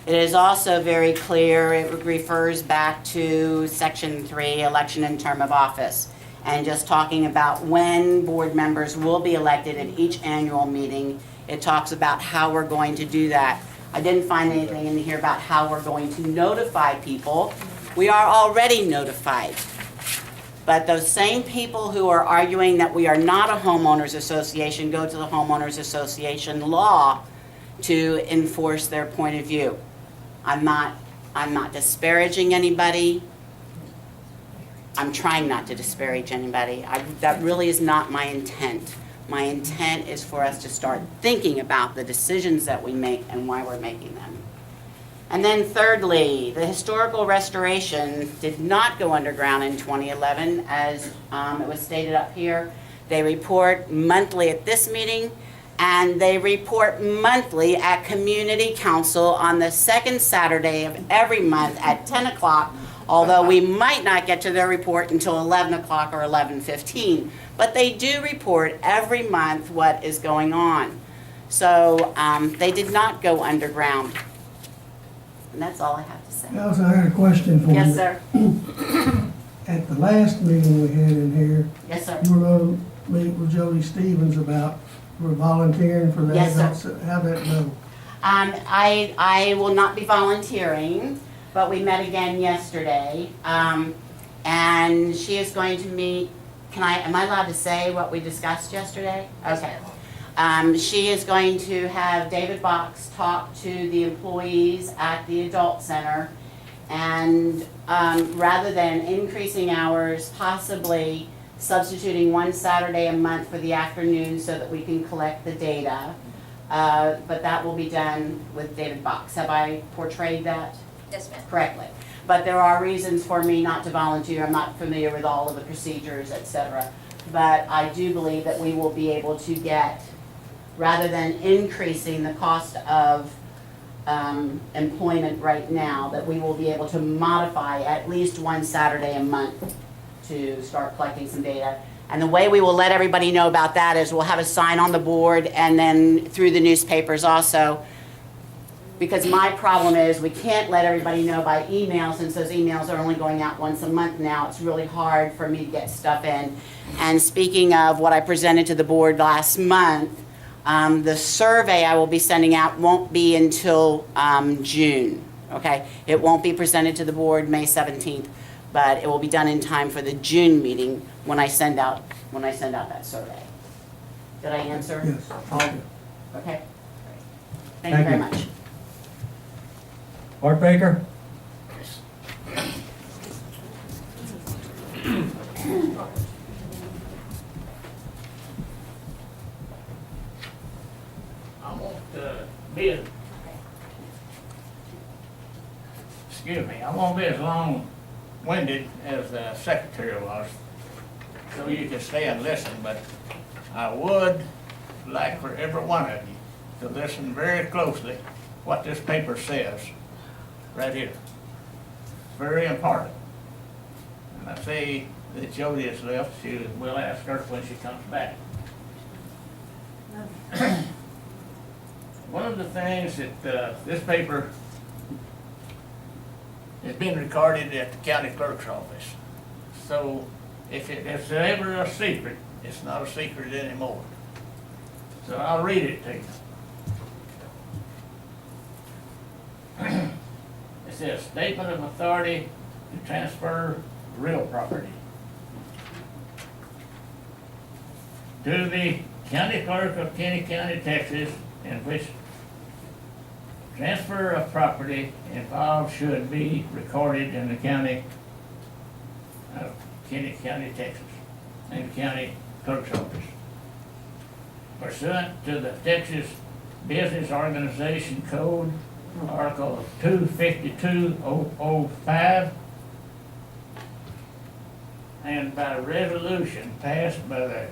It is also very clear, it refers back to section 3, election and term of office, and just talking about when board members will be elected at each annual meeting. It talks about how we're going to do that. I didn't find anything in here about how we're going to notify people. We are already notified. But those same people who are arguing that we are not a homeowners association go to the homeowners association law to enforce their point of view. I'm not disparaging anybody. I'm trying not to disparage anybody. That really is not my intent. My intent is for us to start thinking about the decisions that we make and why we're making them. And then thirdly, the historical restoration did not go underground in 2011, as it was stated up here. They report monthly at this meeting, and they report monthly at Community Council on the second Saturday of every month at 10 o'clock, although we might not get to their report until 11 o'clock or 11:15. But they do report every month what is going on. So they did not go underground. And that's all I have to say. Allison, I had a question for you. Yes, sir. At the last meeting we had in here, Yes, sir. you were going to meet with Jody Stevens about, we're volunteering for that. Yes, sir. How'd that go? I will not be volunteering, but we met again yesterday. And she is going to meet, am I allowed to say what we discussed yesterday? Okay. She is going to have David Box talk to the employees at the adult center, and rather than increasing hours, possibly substituting one Saturday a month for the afternoon so that we can collect the data. but that will be done with David Box. Have I portrayed that Yes, ma'am. correctly? But there are reasons for me not to volunteer. I'm not familiar with all of the procedures, et cetera. But I do believe that we will be able to get, rather than increasing the cost of employment right now, that we will be able to modify at least one Saturday a month to start collecting some data. And the way we will let everybody know about that is we'll have a sign on the board and then through the newspapers also. Because my problem is we can't let everybody know by email, since those emails are only going out once a month now. It's really hard for me to get stuff in. And speaking of what I presented to the board last month, the survey I will be sending out won't be until June, okay? It won't be presented to the board May 17th, but it will be done in time for the June meeting when I send out that survey. Did I answer? Yes. Okay. Thank you very much. Art Baker? I won't be as, excuse me, I won't be as long-winded as the secretary was, so you can stay and listen, but I would like for every one of you to listen very closely what this paper says, right here. It's very important. And I see that Jody has left, we'll ask her when she comes back. One of the things that this paper has been recorded at the county clerk's office. So if it's ever a secret, it's not a secret anymore. So I'll read it to you. It says, statement of authority to transfer real property. To the county clerk of Kenny County, Texas, in which transfer of property involved should be recorded in the county of Kenny County, Texas, and county clerk's office. Pursuant to the Texas Business Organization Code, Article 252.005, and by resolution passed by the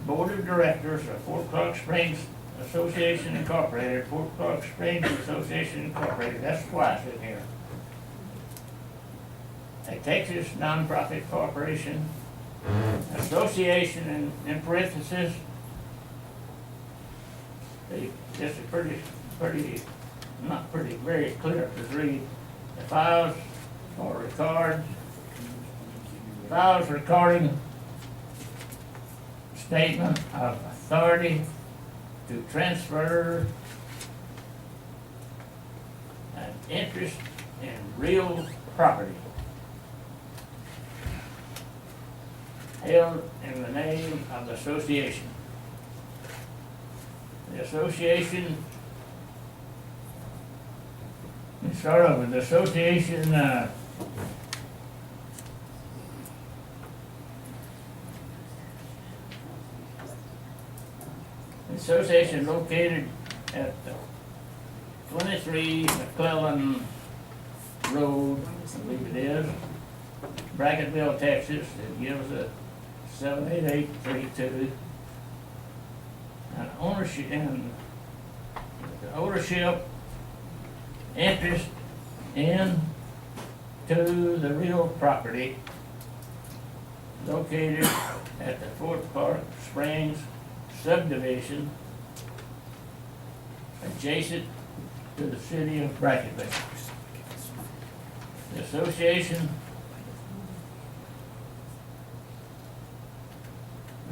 Board of Directors of Fort Clark Springs Association Incorporated, Fort Clark Springs Association Incorporated, that's twice in here. A Texas nonprofit corporation, association in parentheses. This is very clear to read. The files recording statement of authority to transfer an interest in real property held in the name of the association. The association, let's start over. The association located at 23 McClellan Road, I believe it is, Bracketville, Texas. It gives a 78832. And ownership interest in to the real property located at the Fort Clark Springs subdivision adjacent to the city of Bracketville. The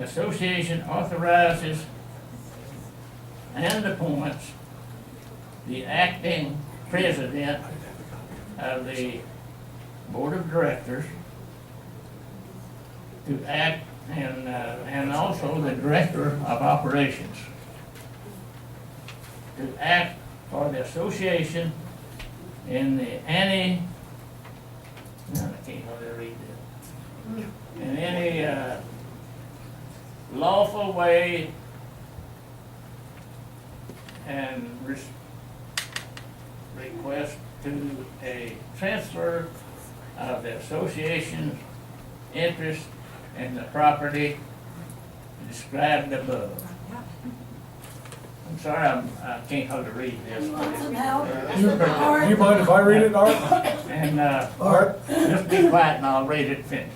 association authorizes and appoints the acting president of the Board of Directors to act, and also the Director of Operations to act for the association in the I can't hardly read that. In any lawful way and request to a transfer of the association's interest in the property described above. I'm sorry, I can't hardly read this. Do you mind if I read it, Art? And, Art, just be quiet and I'll read it finish.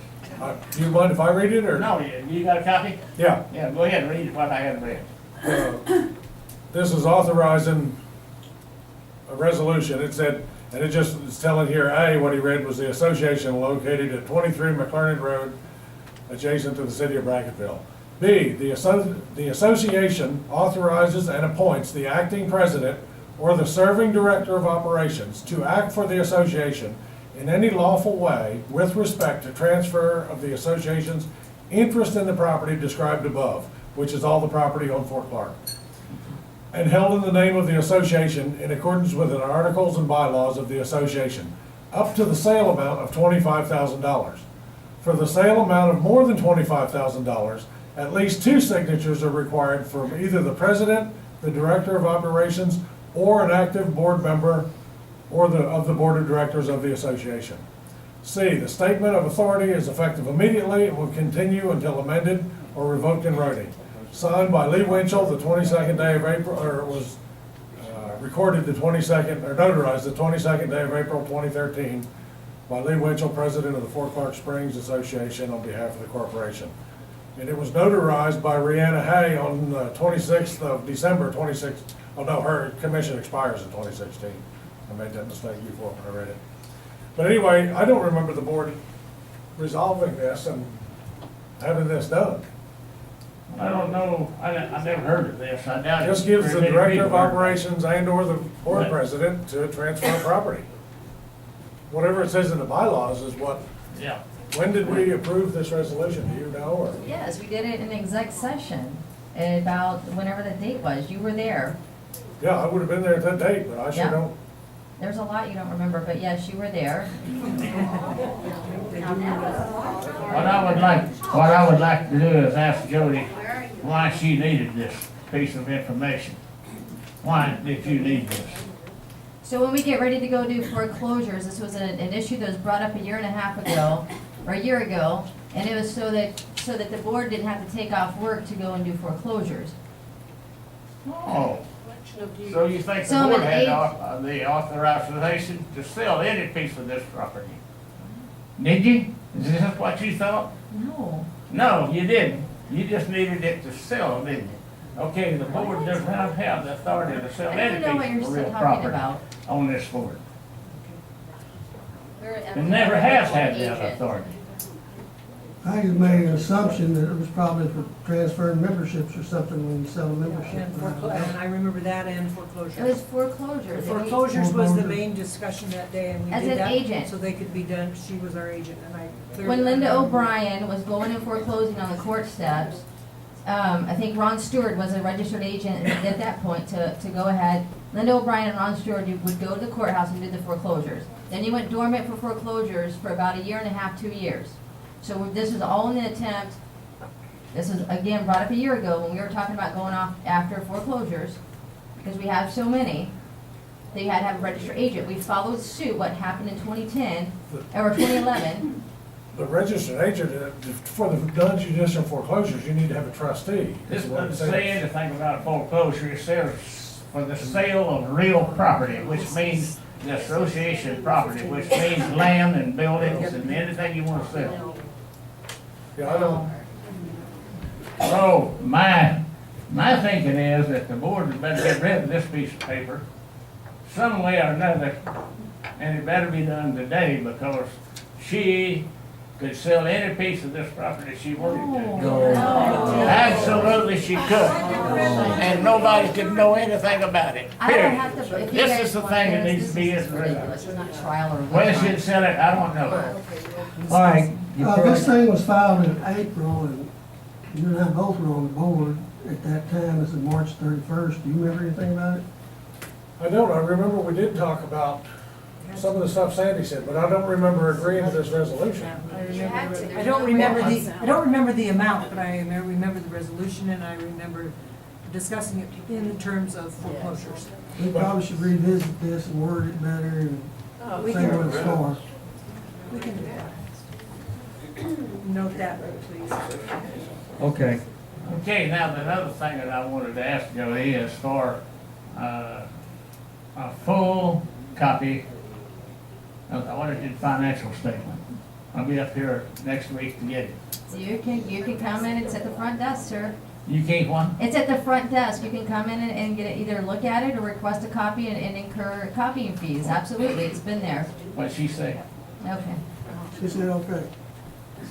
do you mind if I read it, or? No, you got a copy? Yeah. Yeah, go ahead and read what I had read. This is authorizing a resolution. It said, and it just is telling here, A, what he read was the association located at 23 McLaren Road, adjacent to the city of Brackettville. B, the association authorizes and appoints the acting president or the serving director of operations to act for the association in any lawful way with respect to transfer of the association's interest in the property described above, which is all the property on Fort Clark, and held in the name of the association in accordance with the articles and bylaws of the association, up to the sale amount of $25,000. For the sale amount of more than $25,000, at least 2 signatures are required from either the president, the director of operations, or an active board member or of the board of directors of the association. C, the statement of authority is effective immediately and will continue until amended or revoked in writing. Signed by Lee Winchell, the 22nd day of April, or was recorded the 22nd, or notarized the 22nd day of April 2013 by Lee Winchell, president of the Fort Clark Springs Association on behalf of the corporation. And it was notarized by Rihanna Hay on the 26th of December 26th. Oh no, her commission expires in 2016. I made that mistake before when I read it. But anyway, I don't remember the board resolving this and having this done. I don't know, I never heard of this, I doubt it. Just gives the Very many director of people heard of it. operations and/or the board Right. president to transfer property. Whatever it says in the bylaws is what, Yeah. when did we approve this resolution, do you know, or? Yes, we did it in exec session about whenever the date was. You were there. Yeah, I would have been there at that date, but I sure Yeah. don't. There's a lot you don't remember, but yes, you were there. What I would like to do is ask Jody why she needed this piece of information. Why did you need this? So when we get ready to go do foreclosures, this was an issue that was brought up a year and a half ago, or a year ago, and it was so that the board didn't have to take off work to go and do foreclosures. Oh, so you think So the I'm board an had eight- the authorization to sell any piece of this property? Did you? Is this what you thought? No. No, you didn't. You just needed it to sell, didn't you? Okay, the board does not have the authority to sell I don't any know what piece you're of still real talking property about. on this board. It It never has had that authority. I just made an assumption that it was probably for transferring memberships or something when you sell a membership. And I remember that and It foreclosure. was foreclosures. and we- Foreclosures was the main discussion that day, and we As did an that. agent. So they could be done, she was our agent, and I clearly. When Linda O'Brien was going and foreclosing on the court steps, I think Ron Stewart was a registered agent at that point to go ahead. Linda O'Brien and Ron Stewart would go to the courthouse and do the foreclosures. Then you went dormant for foreclosures for about a year and a half, 2 years. So this is all in an attempt, this was again brought up a year ago when we were talking about going off after foreclosures, because we have so many, that you had to have a registered agent. We followed suit, what happened in 2010, or 2011. The registered agent, for the non-judicial foreclosures, you need to have a trustee. This is what it doesn't say says. anything about foreclosure, it says for the sale of real property, which means the association property, which means land and buildings and anything you wanna sell. Yeah, I don't, So, my thinking is that the board had better get rid of this piece of paper, some way or another, and it better be done today, because she could sell any piece of this property she wanted to. Absolutely she could, and nobody could know anything about it, I don't period. have to, if you This guys is the want thing that this, needs to be this is addressed. ridiculous. It's not trial or. When she'd sell it, I don't know. All right. This thing was filed in April, and you and I both were on the board at that time, this is March 31st. Do you remember anything about it? I don't, I remember we did talk about some of the stuff Sandy said, but I don't remember agreeing to this resolution. I don't remember the amount, but I remember the resolution, and I remember discussing it in terms of foreclosures. We probably should revisit this and word it better and We say can, what it's for. we can do that. Note that, please. Okay, Okay, now, the other thing that I wanted to ask Jody is for, a full copy of the audited financial statement. I'll be up here next week to get it. So you can come in, it's at the front desk, sir. You keep one? It's at the front desk. You can come in and get it, either look at it or request a copy and incur copying fees. Absolutely, it's been there. What'd she say? Okay. She said, okay.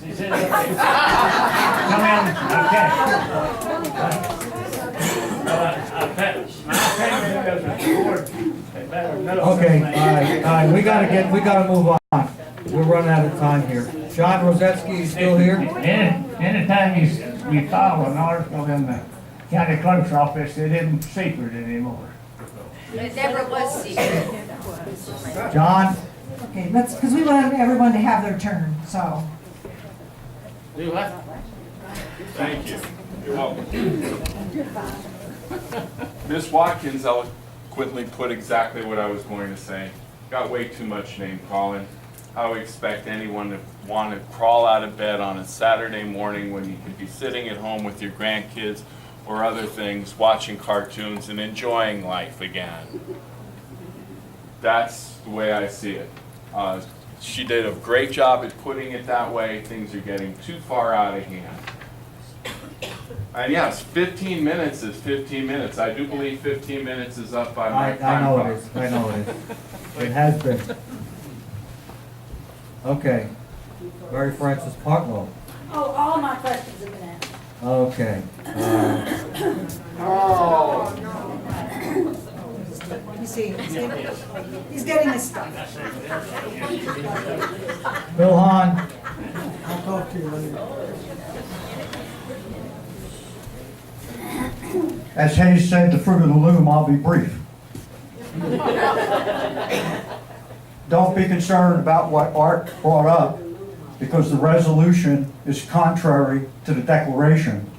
She said, okay. Come in, okay. I'll tell you, as a board, they better know okay, something. all right, we gotta move on. We're running out of time here. John Rosetzky is still here? Anytime you file an article in the county clerk's office, it isn't secret anymore. It never was secret. John? Okay, let's, because we want everyone to have their turn, so. Do what? Thank you. You're welcome. Ms. Watkins eloquently put exactly what I was going to say. Got way too much name calling. I would expect anyone to want to crawl out of bed on a Saturday morning when you could be sitting at home with your grandkids or other things, watching cartoons and enjoying life again. That's the way I see it. She did a great job at putting it that way. Things are getting too far out of hand. And yes, 15 minutes is 15 minutes. I do believe 15 minutes is up by my I time know clock. it is, I know it is. It has been. Okay. Mary Frances Partlow. Oh, all my questions have been asked. Okay. You see, he's getting his stuff. Bill Hahn. I'll talk to you later. As Hayes said, the fruit of the loom, I'll be brief. Don't be concerned about what Art brought up, because the resolution is contrary to the declaration,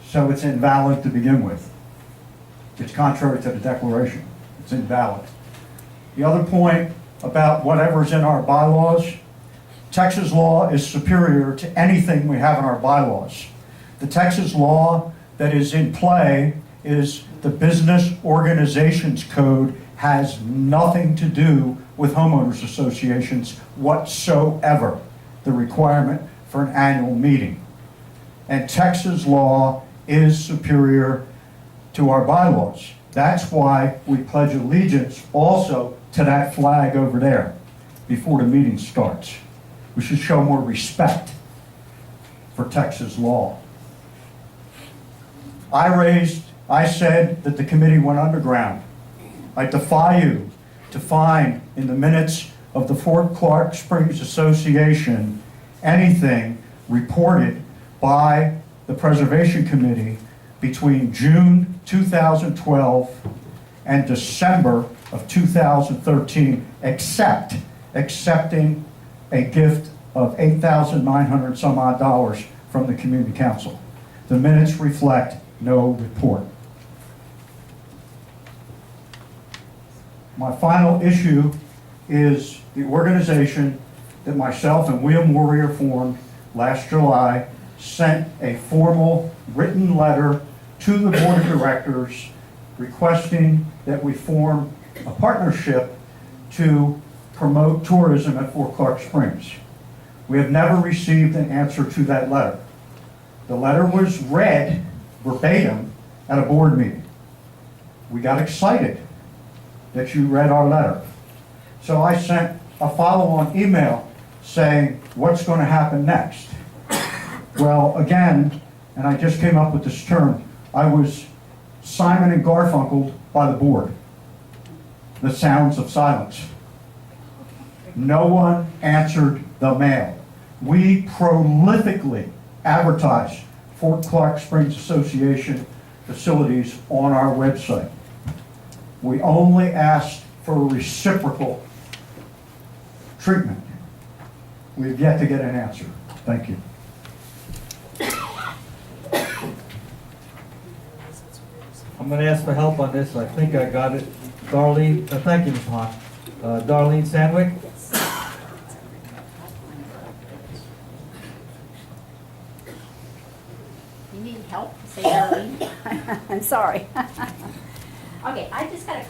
so it's invalid to begin with. It's contrary to the declaration. It's invalid. The other point about whatever's in our bylaws, Texas law is superior to anything we have in our bylaws. The Texas law that is in play is the Business Organizations Code, has nothing to do with homeowners associations whatsoever, the requirement for an annual meeting. And Texas law is superior to our bylaws. That's why we pledge allegiance also to that flag over there before the meeting starts. We should show more respect for Texas law. I said that the committee went underground. I defy you to find in the minutes of the Fort Clark Springs Association anything reported by the Preservation Committee between June 2012 and December of 2013, except accepting a gift of $8,900 some odd dollars from the Community Council. The minutes reflect no report. My final issue is the organization that myself and William Warrior formed last July sent a formal written letter to the board of directors requesting that we form a partnership to promote tourism at Fort Clark Springs. We have never received an answer to that letter. The letter was read verbatim at a board meeting. We got excited that you read our letter. So I sent a follow-on email saying, what's going to happen next? Well, again, and I just came up with this term, I was Simon and Garfunkeled by the board. The sounds of silence. No one answered the mail. We prolifically advertised Fort Clark Springs Association facilities on our website. We only asked for reciprocal treatment. We've yet to get an answer. Thank you. I'm gonna ask for help on this, I think I got it. Darlene, thank you, Ms. Hahn. Darlene Sandwick? You need help, say Darlene. I'm sorry. Okay, I just got a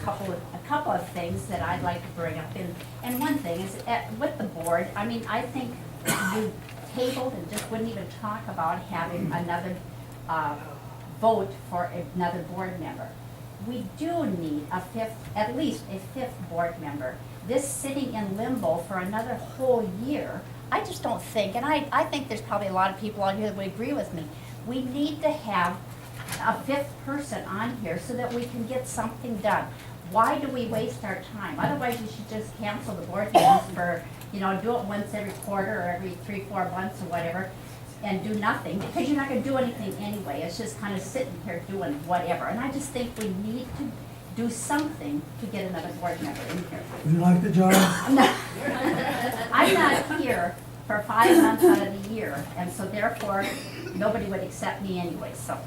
couple of things that I'd like to bring up, and one thing is, with the board, I mean, I think you tabled and just wouldn't even talk about having another, vote for another board member. We do need at least a fifth board member. This sitting in limbo for another whole year, I just don't think, and I think there's probably a lot of people out here that would agree with me. We need to have a fifth person on here so that we can get something done. Why do we waste our time? Otherwise, we should just cancel the board meetings for, do it once every quarter or every 3-4 months or whatever, and do nothing, because you're not gonna do anything anyway. It's just kind of sitting here doing whatever. And I just think we need to do something to get another board member in here. Would you like the job? I'm not here for 5 months out of the year, and so therefore, nobody would accept me anyway, so.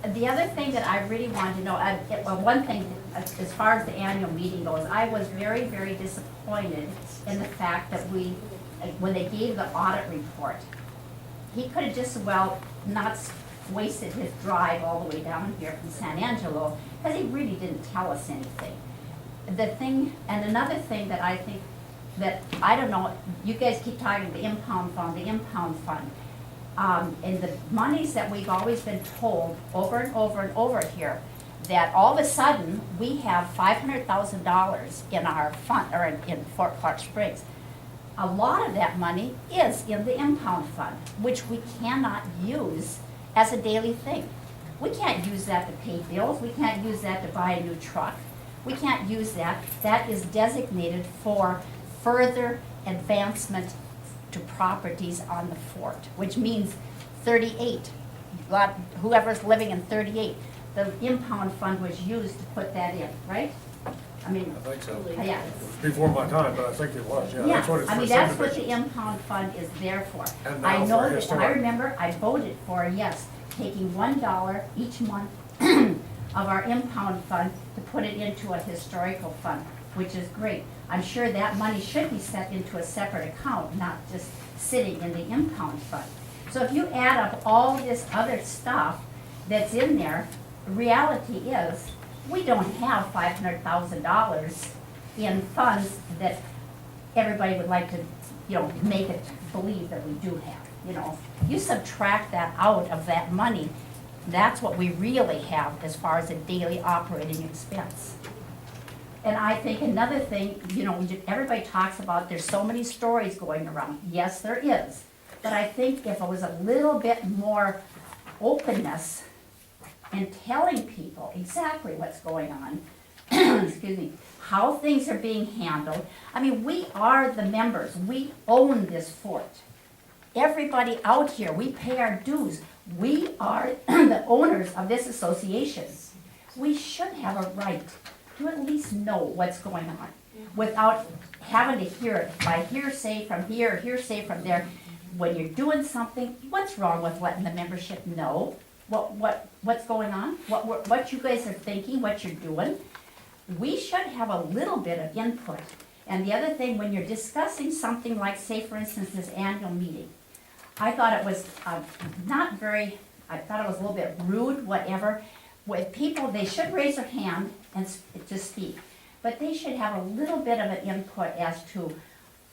The other thing that I really wanted to know, one thing, as far as the annual meeting goes, I was very, very disappointed in the fact that when they gave the audit report, he could have just well not wasted his drive all the way down here from San Angelo, because he really didn't tell us anything. Another thing that I think that, I don't know, you guys keep talking the impound fund. And the monies that we've always been told over and over and over here, that all of a sudden, we have $500,000 in our fund, or in Fort Clark Springs. A lot of that money is in the impound fund, which we cannot use as a daily thing. We can't use that to pay bills, we can't use that to buy a new truck. We can't use that. That is designated for further advancement to properties on the fort, which means 38. Whoever's living in 38, the impound fund was used to put that in, right? I mean, I think so. yeah. Before my time, but I think it was, yeah, that's what it's for. I mean, that's what the subdivisions. impound fund is there for. And now I for know that, I historic. remember, I voted for, yes, taking $1 each month of our impound fund to put it into a historical fund, which is great. I'm sure that money should be set into a separate account, not just sitting in the impound fund. So if you add up all this other stuff that's in there, reality is, we don't have $500,000 in funds that everybody would like to, make it believe that we do have, You subtract that out of that money, that's what we really have as far as a daily operating expense. And I think another thing, everybody talks about there's so many stories going around. Yes, there is. But I think if it was a little bit more openness in telling people exactly what's going on, excuse me, how things are being handled. I mean, we are the members. We own this fort. Everybody out here, we pay our dues. We are the owners of this association. We should have a right to at least know what's going on without having to hear it by hearsay from here, hearsay from there. When you're doing something, what's wrong with letting the membership know what's going on, what you guys are thinking, what you're doing? We should have a little bit of input. And the other thing, when you're discussing something like, say, for instance, this annual meeting, I thought it was I thought it was a little bit rude, whatever. With people, they should raise their hand and to speak, but they should have a little bit of an input as to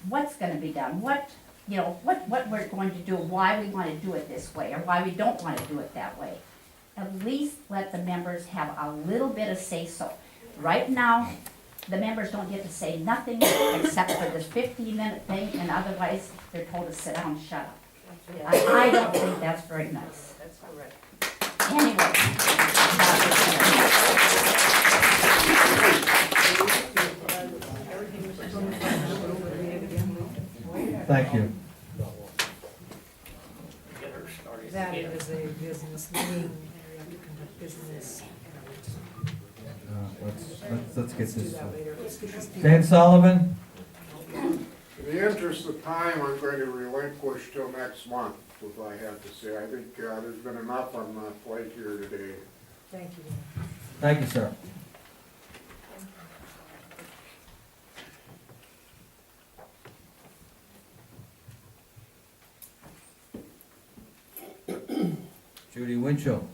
what's gonna be done, what we're going to do, why we wanna do it this way, or why we don't wanna do it that way. At least let the members have a little bit of say-so. Right now, the members don't get to say nothing except for this 15-minute thing, and otherwise, they're told to sit down and shut up. I don't think that's very nice. That's correct. Anyway. Thank you. That is a business meeting, we have to conduct business. Let's get Let's do this. that later. Let's get these people- Dan Sullivan? In the interest of time, I'm going to relinquish till next month, what I have to say. I think there's been enough on my plate here today. Thank you. Thank you, sir. Judy Winchell.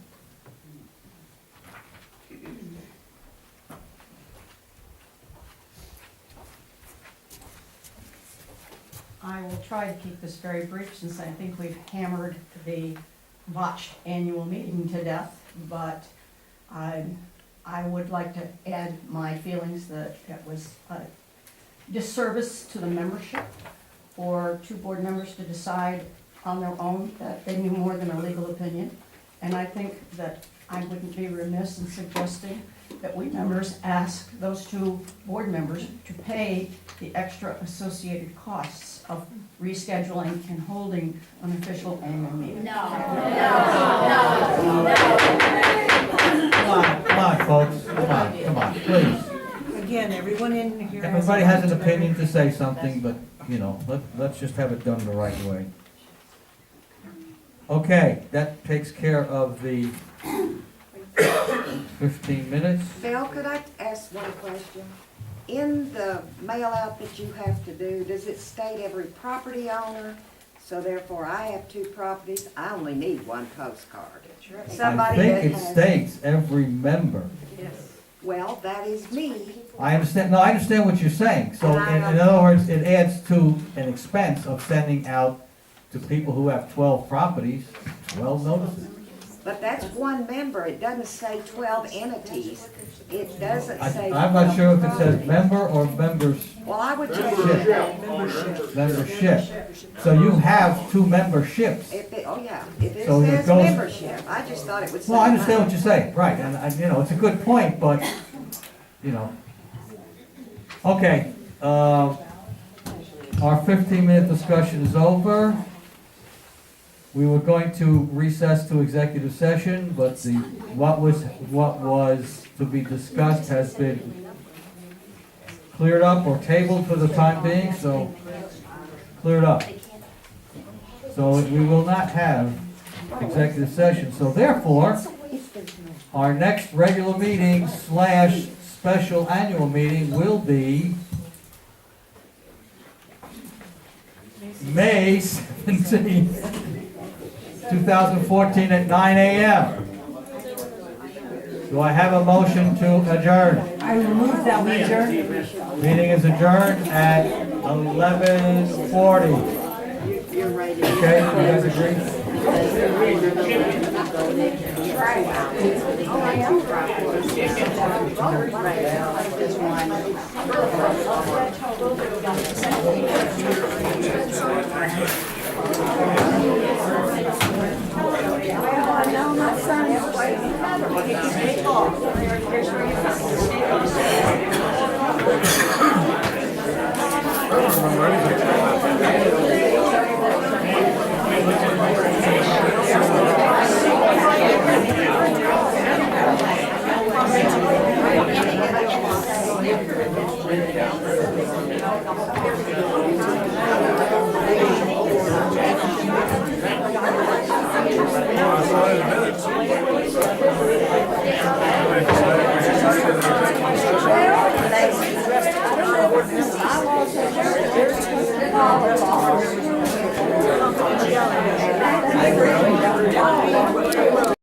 I will try to keep this very brief since I think we've hammered the botched annual meeting to death, but I would like to add my feelings that it was a disservice to the membership for two board members to decide on their own that they knew more than a legal opinion. And I think that I wouldn't be remiss in suggesting that we members ask those two board members to pay the extra associated costs of rescheduling and holding an official annual meeting. Come on, folks, come on, please. Again, everyone in here. Everybody has an opinion to say something, but, you know, let's just have it done the right way. Okay, that takes care of the 15 minutes. Bill, could I ask one question? In the mail out that you have to do, does it state every property owner? So therefore, I have two properties, I only need one postcard. I Somebody think that it has- states every member. Well, that is me. I understand what you're saying. So in other words, it adds to an expense of sending out to people who have 12 properties, 12 notices. But that's one member, it doesn't say 12 entities. It doesn't say. I'm not 12 sure if it says properties. member or members. Well, I would just. Membership. So you have two memberships. If it, oh yeah, if it So it says goes- membership, I just thought it would say. Well, I understand what mine. you're saying, right, and, you know, it's a good point, but, you know. Okay, our 15-minute discussion is over. We were going to recess to executive session, but what was to be discussed has been cleared up or tabled for the time being, so cleared up. So we will not have executive session. So therefore, our next regular meeting / special annual meeting will be May 17th, 2014 at 9 a.m. Do I have a motion to adjourn? I move that we adjourn. Meeting is adjourned at 11:40. Okay, you guys agree? Oh, I am.